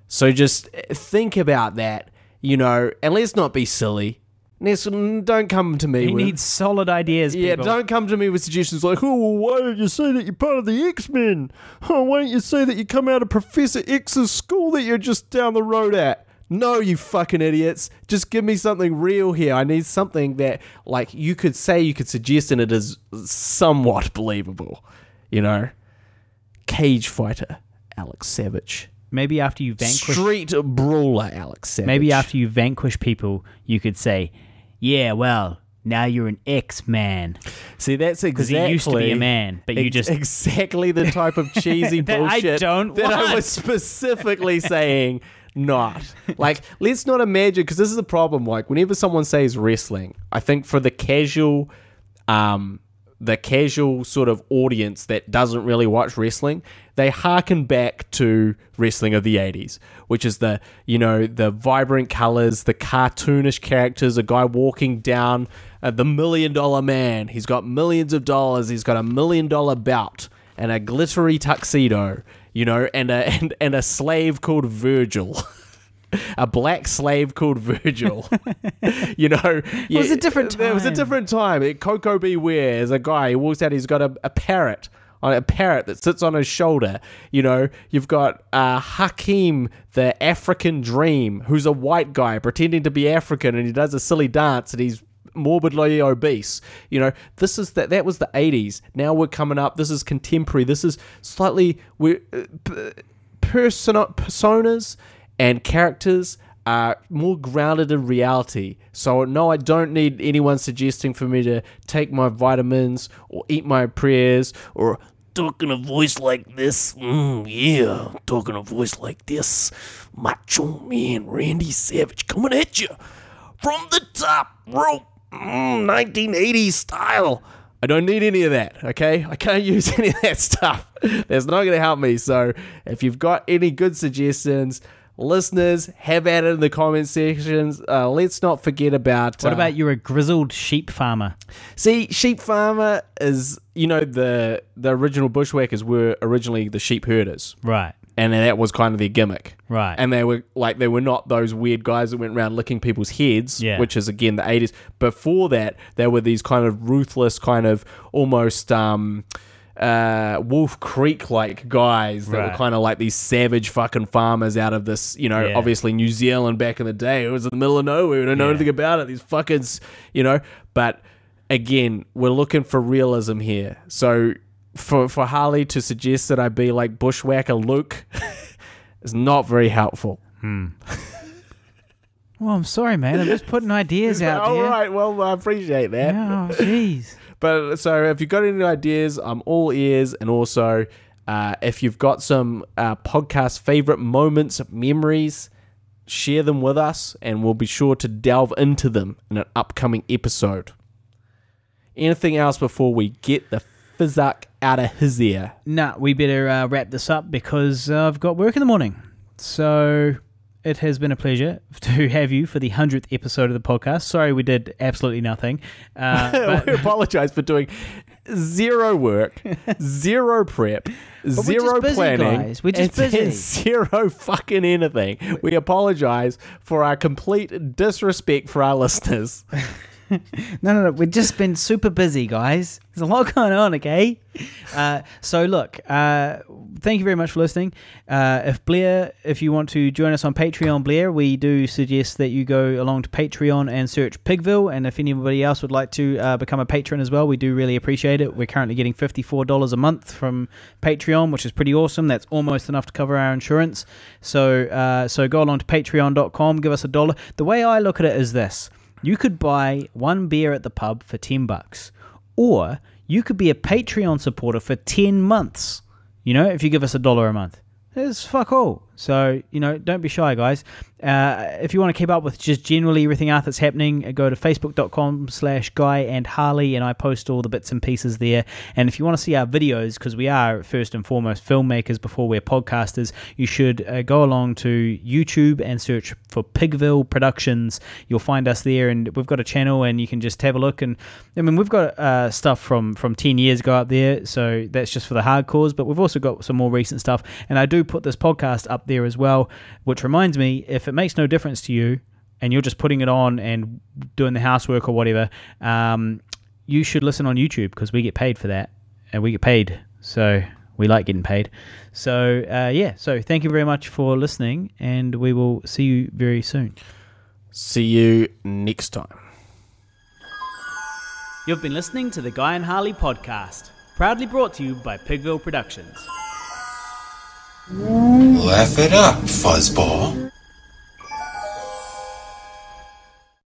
So just think about that, you know, and let's not be silly. Don't come to me He needs solid ideas, people. Yeah, don't come to me with suggestions like, oh, well, why don't you say that you're part of the X-Men? Oh, why don't you say that you come out of Professor X's school that you're just down the road at? No, you fucking idiots. Just give me something real here. I need something that, like, you could suggest, and it is somewhat believable, you know? Cage fighter, Alex Savage. Maybe after you vanquish... Street brawler, Alex Savage. Maybe after you vanquish people, you could say, yeah, well, now you're an X-Man. See, that's exactly... Because he used to be a man, but you just... Exactly the type of cheesy bullshit I was specifically saying not. Like, let's not imagine... Because this is the problem. Like, whenever someone says wrestling, I think for the casual... the casual sort of audience that doesn't really watch wrestling, they harken back to wrestling of the 80s, which is the vibrant colors, the cartoonish characters, a guy walking down the $1 Million Man. He's got millions of dollars. He's got $1 million bout and a glittery tuxedo, you know, and a slave called Virgil. A black slave called Virgil. You know, it was a different time. It was a different time. Coco Beware is a guy. He walks out. He's got a parrot that sits on his shoulder. You know, you've got Hakeem, the African Dream, who's a white guy pretending to be African, and he does a silly dance, and he's morbidly obese. You know, that was the 80s. Now we're coming up. This is contemporary. This is slightly personas and characters are more grounded in reality. So no, I don't need anyone suggesting for me to take my vitamins or eat my prayers or talk in a voice like this. Yeah, talk in a voice like this. Macho Man Randy Savage coming at you from the top rope, 1980s style. I don't need any of that, okay? I can't use any of that stuff. That's not going to help me. So if you've got any good suggestions, listeners, have at it in the comment sections. Let's not forget about... What about you're a grizzled sheep farmer? See, sheep farmer is, you know, the original bushwhackers were originally the sheep herders. Right. And that was kind of their gimmick. Right. And they were not those weird guys that went around licking people's heads, which is, again, the 80s. Before that, they were these kind of ruthless, kind of almost... Wolf Creek-like guys that were kind of like these savage fucking farmers out of this, you know, obviously New Zealand back in the day. It was in the middle of nowhere. We don't know anything about it. These fuckers, you know. But again, we're looking for realism here. So for Harley to suggest that I be like Bushwhacker Luke is not very helpful. Well, I'm sorry, man. I'm just putting ideas out there. All right. Well, I appreciate that. Oh, jeez. But so if you've got any ideas, I'm all ears. And also, if you've got some podcast favorite moments, memories, share them with us, and we'll be sure to delve into them in an upcoming episode. Anything else before we get the Fizzuck out of his ear? Nah, we better wrap this up because I've got work in the morning. So it has been a pleasure to have you for the 100th episode of the podcast. Sorry we did absolutely nothing. We apologise for doing zero work, zero prep, zero busy, planning, guys. We're just busy. and zero fucking anything. We apologise for our complete disrespect for our listeners. No. We've just been super busy, guys. There's a lot going on, okay? So look, thank you very much for listening. If you want to join us on Patreon, Blair, we do suggest that you go along to Patreon and search Pigville. And if anybody else would like to become a patron as well, we do really appreciate it. We're currently getting $54 a month from Patreon, which is pretty awesome. That's almost enough to cover our insurance. So go along to patreon.com, give us $1. The way I look at it is this. You could buy one beer at the pub for $10, or you could be a Patreon supporter for 10 months. You know, if you give us $1 a month, it's fuck all. So, you know, don't be shy, guys. If you want to keep up with just generally everything else that's happening, go to facebook.com/Guy and Harley, and I post all the bits and pieces there. And if you want to see our videos, because we are first and foremost filmmakers before we're podcasters, you should go along to YouTube and search for Pigville Productions. You'll find us there, and we've got a channel, and you can just have a look. And I mean, we've got stuff from 10 years ago up there, so that's just for the hardcores, but we've also got some more recent stuff. And I do put this podcast up there as well, which reminds me, if it makes no difference to you and you're just putting it on and doing the housework or whatever, you should listen on YouTube, because we get paid for that, and we get paid, so we like getting paid. So so thank you very much for listening, and we will see you very soon. See you next time. You've been listening to the Guy and Harley Podcast, proudly brought to you by Pigville Productions. Laugh it up, fuzzball.